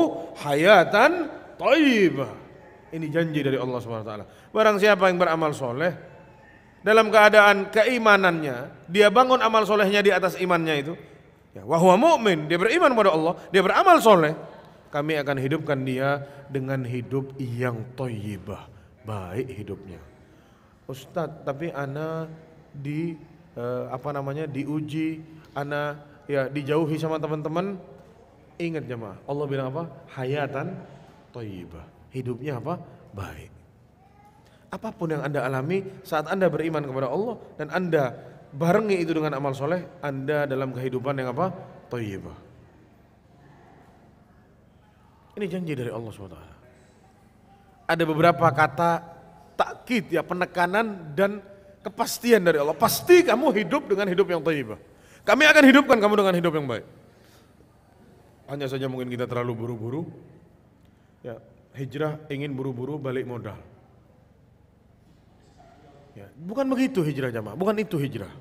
hayatan thayyibah." Ini janji dari Allah Subhanahu wa taala. Barang siapa yang beramal soleh dalam keadaan keimanannya, dia bangun amal solehnya di atas imannya itu, ya, wa huwa mu'min, dia beriman kepada Allah, dia beramal soleh, kami akan hidupkan dia dengan hidup yang thayyibah, baik hidupnya. Ustadz, tapi ana diuji, ana ya dijauhi sama teman-teman. Ingat jemaah, Allah bilang apa? Hayatan thayyibah. Hidupnya apa? Baik. Apapun yang Anda alami saat Anda beriman kepada Allah dan Anda barengi itu dengan amal soleh, Anda dalam kehidupan yang apa? Thayyibah. Ini janji dari Allah SWT. Ada beberapa kata takkid, ya, penekanan dan kepastian dari Allah. Pasti kamu hidup dengan hidup yang thayyibah. Kami akan hidupkan kamu dengan hidup yang baik. Hanya saja mungkin kita terlalu buru-buru. Ya, hijrah ingin buru-buru balik modal. Ya, bukan begitu hijrah jamaah, bukan itu hijrah.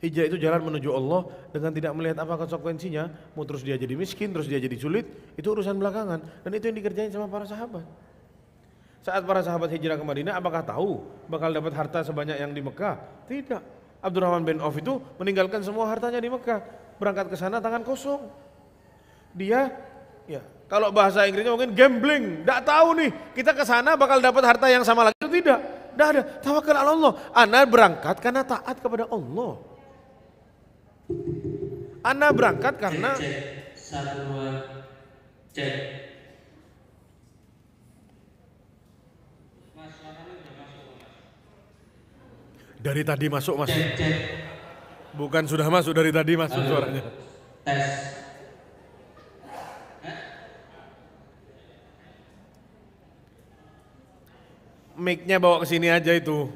Hijrah itu jalan menuju Allah dengan tidak melihat apa konsekuensinya. Mau terus dia jadi miskin, terus dia jadi sulit, itu urusan belakangan. Dan itu yang dikerjain sama para sahabat. Saat para sahabat hijrah ke Madinah, apakah tahu bakal dapat harta sebanyak yang di Mekah? Tidak. Abdurrahman bin Auf itu meninggalkan semua hartanya di Mekah, berangkat ke sana tangan kosong. Dia, ya, kalau bahasa Inggrisnya mungkin gambling, tidak tahu nih kita ke sana bakal dapat harta yang sama lagi. Itu tidak ada. Tawakal ala Allah. Ana berangkat karena taat kepada Allah. Anda berangkat karena cek, 1 2 cek. Mas, suaranya udah masuk, Mas. dari tadi masuk, Mas. Cek. Bukan sudah masuk, dari tadi masuk suaranya. Tes. Mic-nya bawa ke sini aja itu.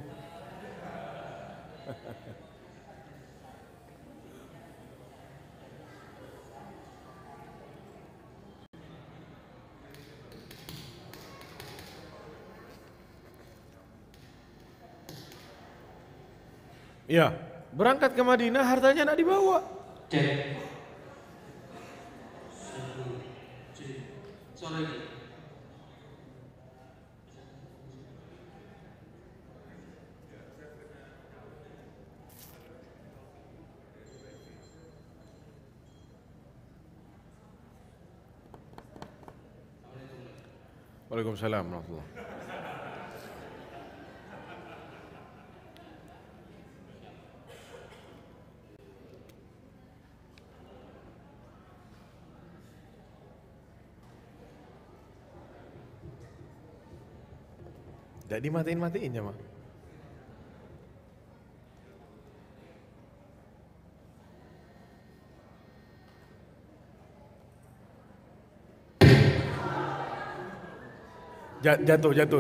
Ya, berangkat ke Madinah hartanya tidak dibawa. Cek. Suara ini. Waalaikumsalam warahmatullahi. Tidak dimatiin-matiin ya, Mak. Jatuh itu.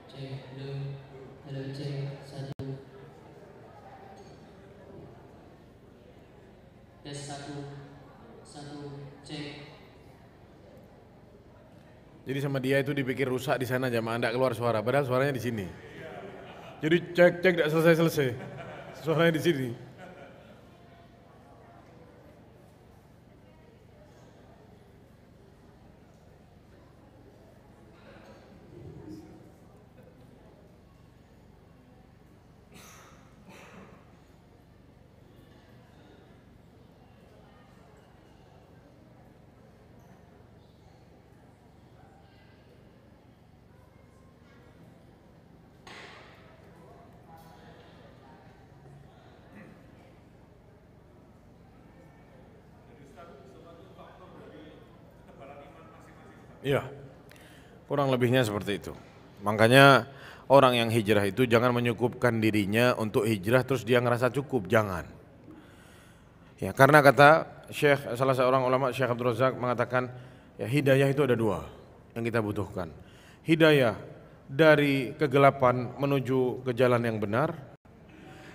Cek, halo cek, 1 tes 1 cek. Jadi sama dia itu dipikir rusak di sana jamaah, enggak keluar suara, padahal suaranya di sini. Jadi cek tidak selesai. Suaranya di sini. Iya, kurang lebihnya seperti itu. Makanya orang yang hijrah itu jangan menyukupkan dirinya untuk hijrah terus dia ngerasa cukup, jangan. Ya, karena kata Syekh, salah seorang ulama Syekh Abdul Razak mengatakan, ya hidayah itu ada 2 yang kita butuhkan. Hidayah dari kegelapan menuju ke jalan yang benar,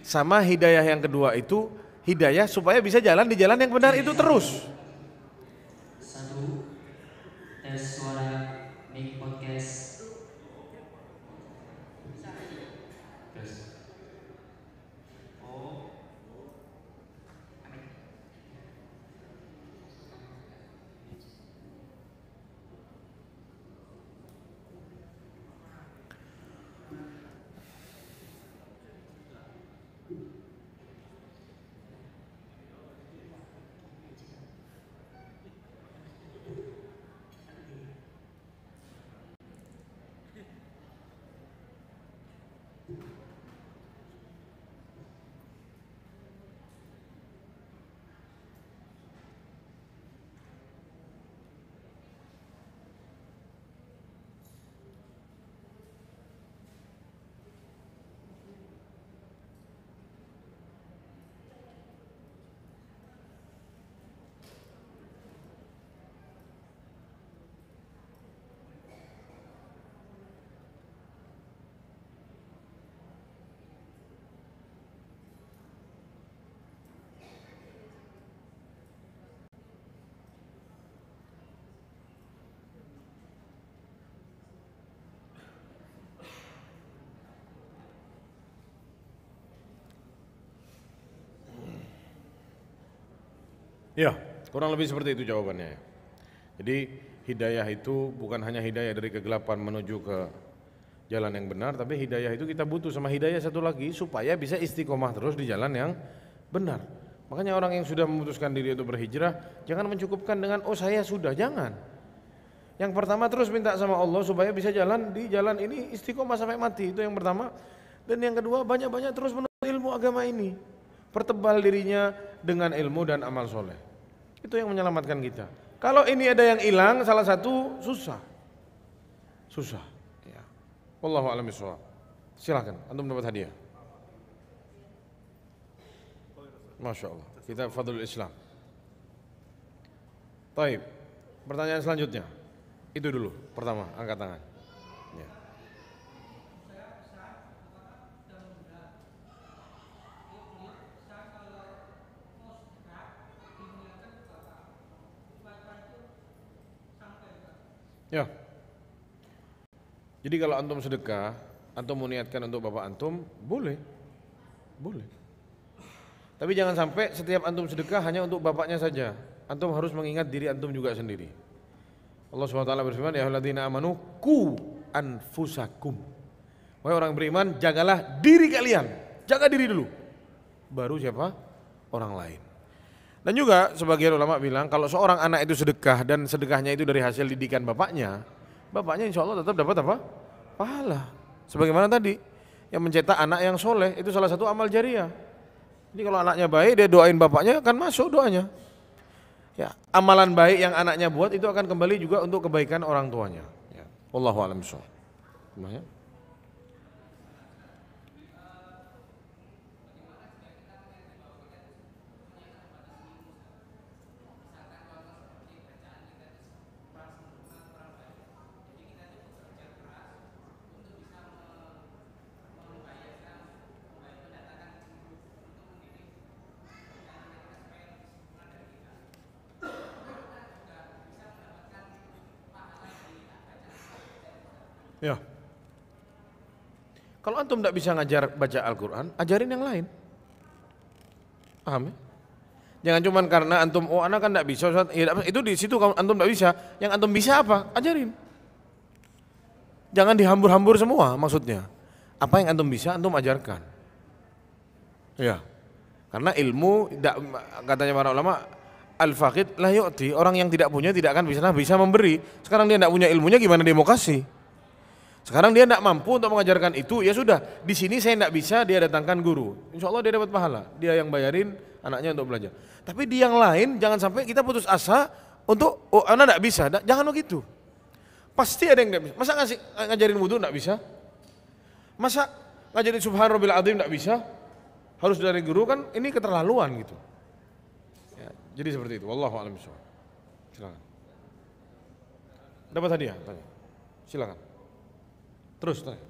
sama hidayah yang kedua itu hidayah supaya bisa jalan di jalan yang benar itu terus. 1 tes suara mic podcast. Tes. Oh. Ya, kurang lebih seperti itu jawabannya. Jadi hidayah itu bukan hanya hidayah dari kegelapan menuju ke jalan yang benar, tapi hidayah itu kita butuh sama hidayah satu lagi supaya bisa istiqomah terus di jalan yang benar. Makanya orang yang sudah memutuskan diri untuk berhijrah, jangan mencukupkan dengan oh saya sudah, jangan. Yang pertama terus minta sama Allah supaya bisa jalan di jalan ini istiqomah sampai mati, itu yang pertama. Dan yang kedua banyak-banyak terus menuntut ilmu agama ini, pertebal dirinya dengan ilmu dan amal soleh. Itu yang menyelamatkan kita. Kalau ini ada yang hilang salah satu susah. Ya. Wallahu a'lam bishawab. Silakan, antum dapat hadiah. Masya Allah, kita fadlul Islam. Taib, pertanyaan selanjutnya. Itu dulu, pertama, angkat tangan. Ya. Ya. Jadi kalau antum sedekah, antum meniatkan untuk bapak antum, boleh. Tapi jangan sampai setiap antum sedekah hanya untuk bapaknya saja. Antum harus mengingat diri antum juga sendiri. Allah SWT berfirman, ya ayyuhalladzina amanu qu anfusakum. Wahai orang beriman, jagalah diri kalian. Jaga diri dulu. Baru siapa? Orang lain. Dan juga sebagian ulama bilang kalau seorang anak itu sedekah dan sedekahnya itu dari hasil didikan bapaknya insya Allah tetap dapat apa? Pahala. Sebagaimana tadi yang mencetak anak yang soleh itu salah satu amal jariah. Jadi kalau anaknya baik dia doain bapaknya akan masuk doanya. Ya, amalan baik yang anaknya buat itu akan kembali juga untuk kebaikan orang tuanya. Ya. Wallahu a'lam bishawab. Ya. Kalau antum tidak bisa ngajar baca Al-Quran, ajarin yang lain. Paham ya? Jangan cuma karena antum, oh anak kan tidak bisa, itu di situ antum tidak bisa. Yang antum bisa apa? Ajarin. Jangan dihambur-hambur semua maksudnya. Apa yang antum bisa, antum ajarkan. Ya. Karena ilmu, katanya para ulama, al-faqid la yu'ti, orang yang tidak punya tidak akan bisa memberi. Sekarang dia tidak punya ilmunya, gimana dia mau kasih? Sekarang dia tidak mampu untuk mengajarkan itu, ya sudah. Di sini saya tidak bisa, dia datangkan guru. Insya Allah dia dapat pahala. Dia yang bayarin anaknya untuk belajar. Tapi di yang lain jangan sampai kita putus asa untuk oh anak tidak bisa. Jangan begitu. Pasti ada yang tidak bisa. Masa ngajarin wudhu tidak bisa? Masa ngajarin subhan rabbil azim tidak bisa? Harus dari guru, kan ini keterlaluan gitu. Ya, jadi seperti itu. Wallahu a'lam bishawab. Silakan. Dapat hadiah? Tanya. Silakan. Terus tanya.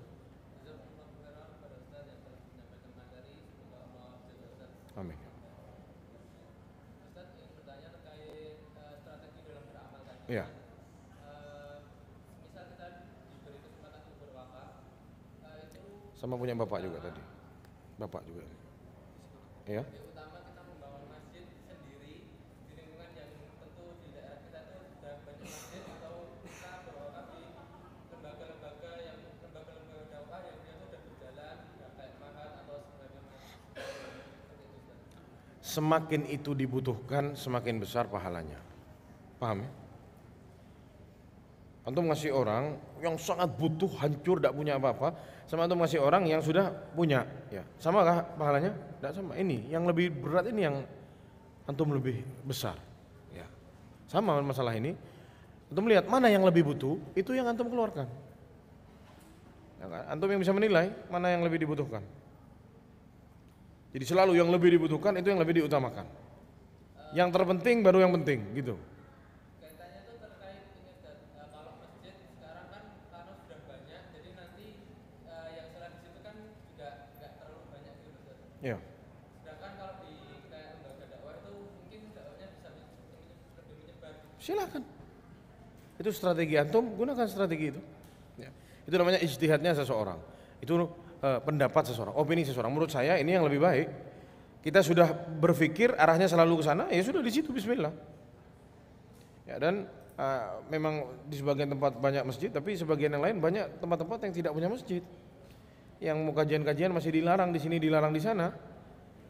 Amin. Iya. Sama punya bapak juga tadi. Bapak juga. Iya. Semakin itu dibutuhkan, semakin besar pahalanya. Paham ya? Antum ngasih orang yang sangat butuh, hancur, tidak punya apa-apa, sama antum ngasih orang yang sudah punya, ya samakah pahalanya? Tidak sama. Ini yang lebih berat, ini yang antum lebih besar. Ya. Sama masalah ini. Antum lihat mana yang lebih butuh, itu yang antum keluarkan. Ya kan? Antum yang bisa menilai mana yang lebih dibutuhkan. Jadi selalu yang lebih dibutuhkan itu yang lebih diutamakan. Yang terpenting baru yang penting, gitu. Kaitannya itu terkait ini, kalau masjid sekarang kan karena sudah banyak, jadi nanti yang sholat di situ kan juga nggak terlalu banyak gitu, Ustaz. Ya. Sedangkan kalau di kayak lembaga dakwah itu mungkin dakwahnya bisa lebih menyebar. Silakan. Itu strategi antum, gunakan strategi itu. Ya. Itu namanya ijtihadnya seseorang. Itu pendapat seseorang, opini seseorang. Menurut saya ini yang lebih baik. Kita sudah berpikir arahnya selalu ke sana, ya sudah di situ bismillah. Ya, dan memang di sebagian tempat banyak masjid, tapi sebagian yang lain banyak tempat-tempat yang tidak punya masjid. Yang mau kajian-kajian masih dilarang di sini, dilarang di sana.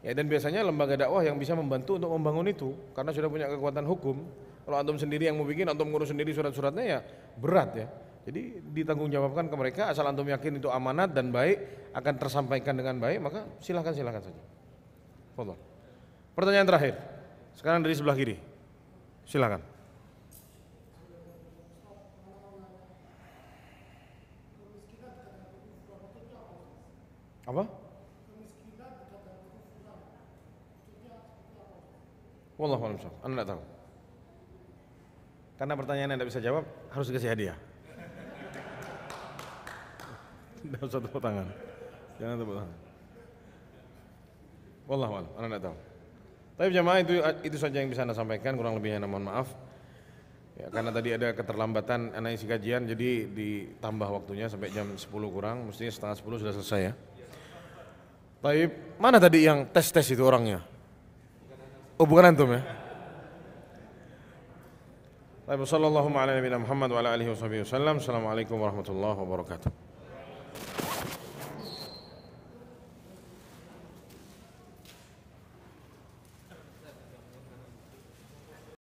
Ya, dan biasanya lembaga dakwah yang bisa membantu untuk membangun itu karena sudah punya kekuatan hukum. Kalau antum sendiri yang mau bikin, antum ngurus sendiri surat-suratnya ya berat ya. Jadi ditanggungjawabkan ke mereka, asal antum yakin itu amanat dan baik, akan tersampaikan dengan baik, maka silakan saja. Fadhol. Pertanyaan terakhir. Sekarang dari sebelah kiri. Silakan. Apa? Wallahu a'lam. Anda enggak tahu. Karena pertanyaan Anda bisa jawab, harus dikasih hadiah. Tidak usah tepuk tangan. Jangan tepuk tangan. Wallahu a'lam. Anda enggak tahu. Tapi jamaah itu saja yang bisa Anda sampaikan, kurang lebihnya mohon maaf. Ya, karena tadi ada keterlambatan anak isi kajian, jadi ditambah waktunya sampai jam 10 kurang, mestinya setengah 10 sudah selesai ya. Tapi mana tadi yang tes itu orangnya? Oh, bukan antum ya? Baik, sallallahu ala nabiyina Muhammad wa ala alihi wasallam. Assalamualaikum warahmatullahi wabarakatuh.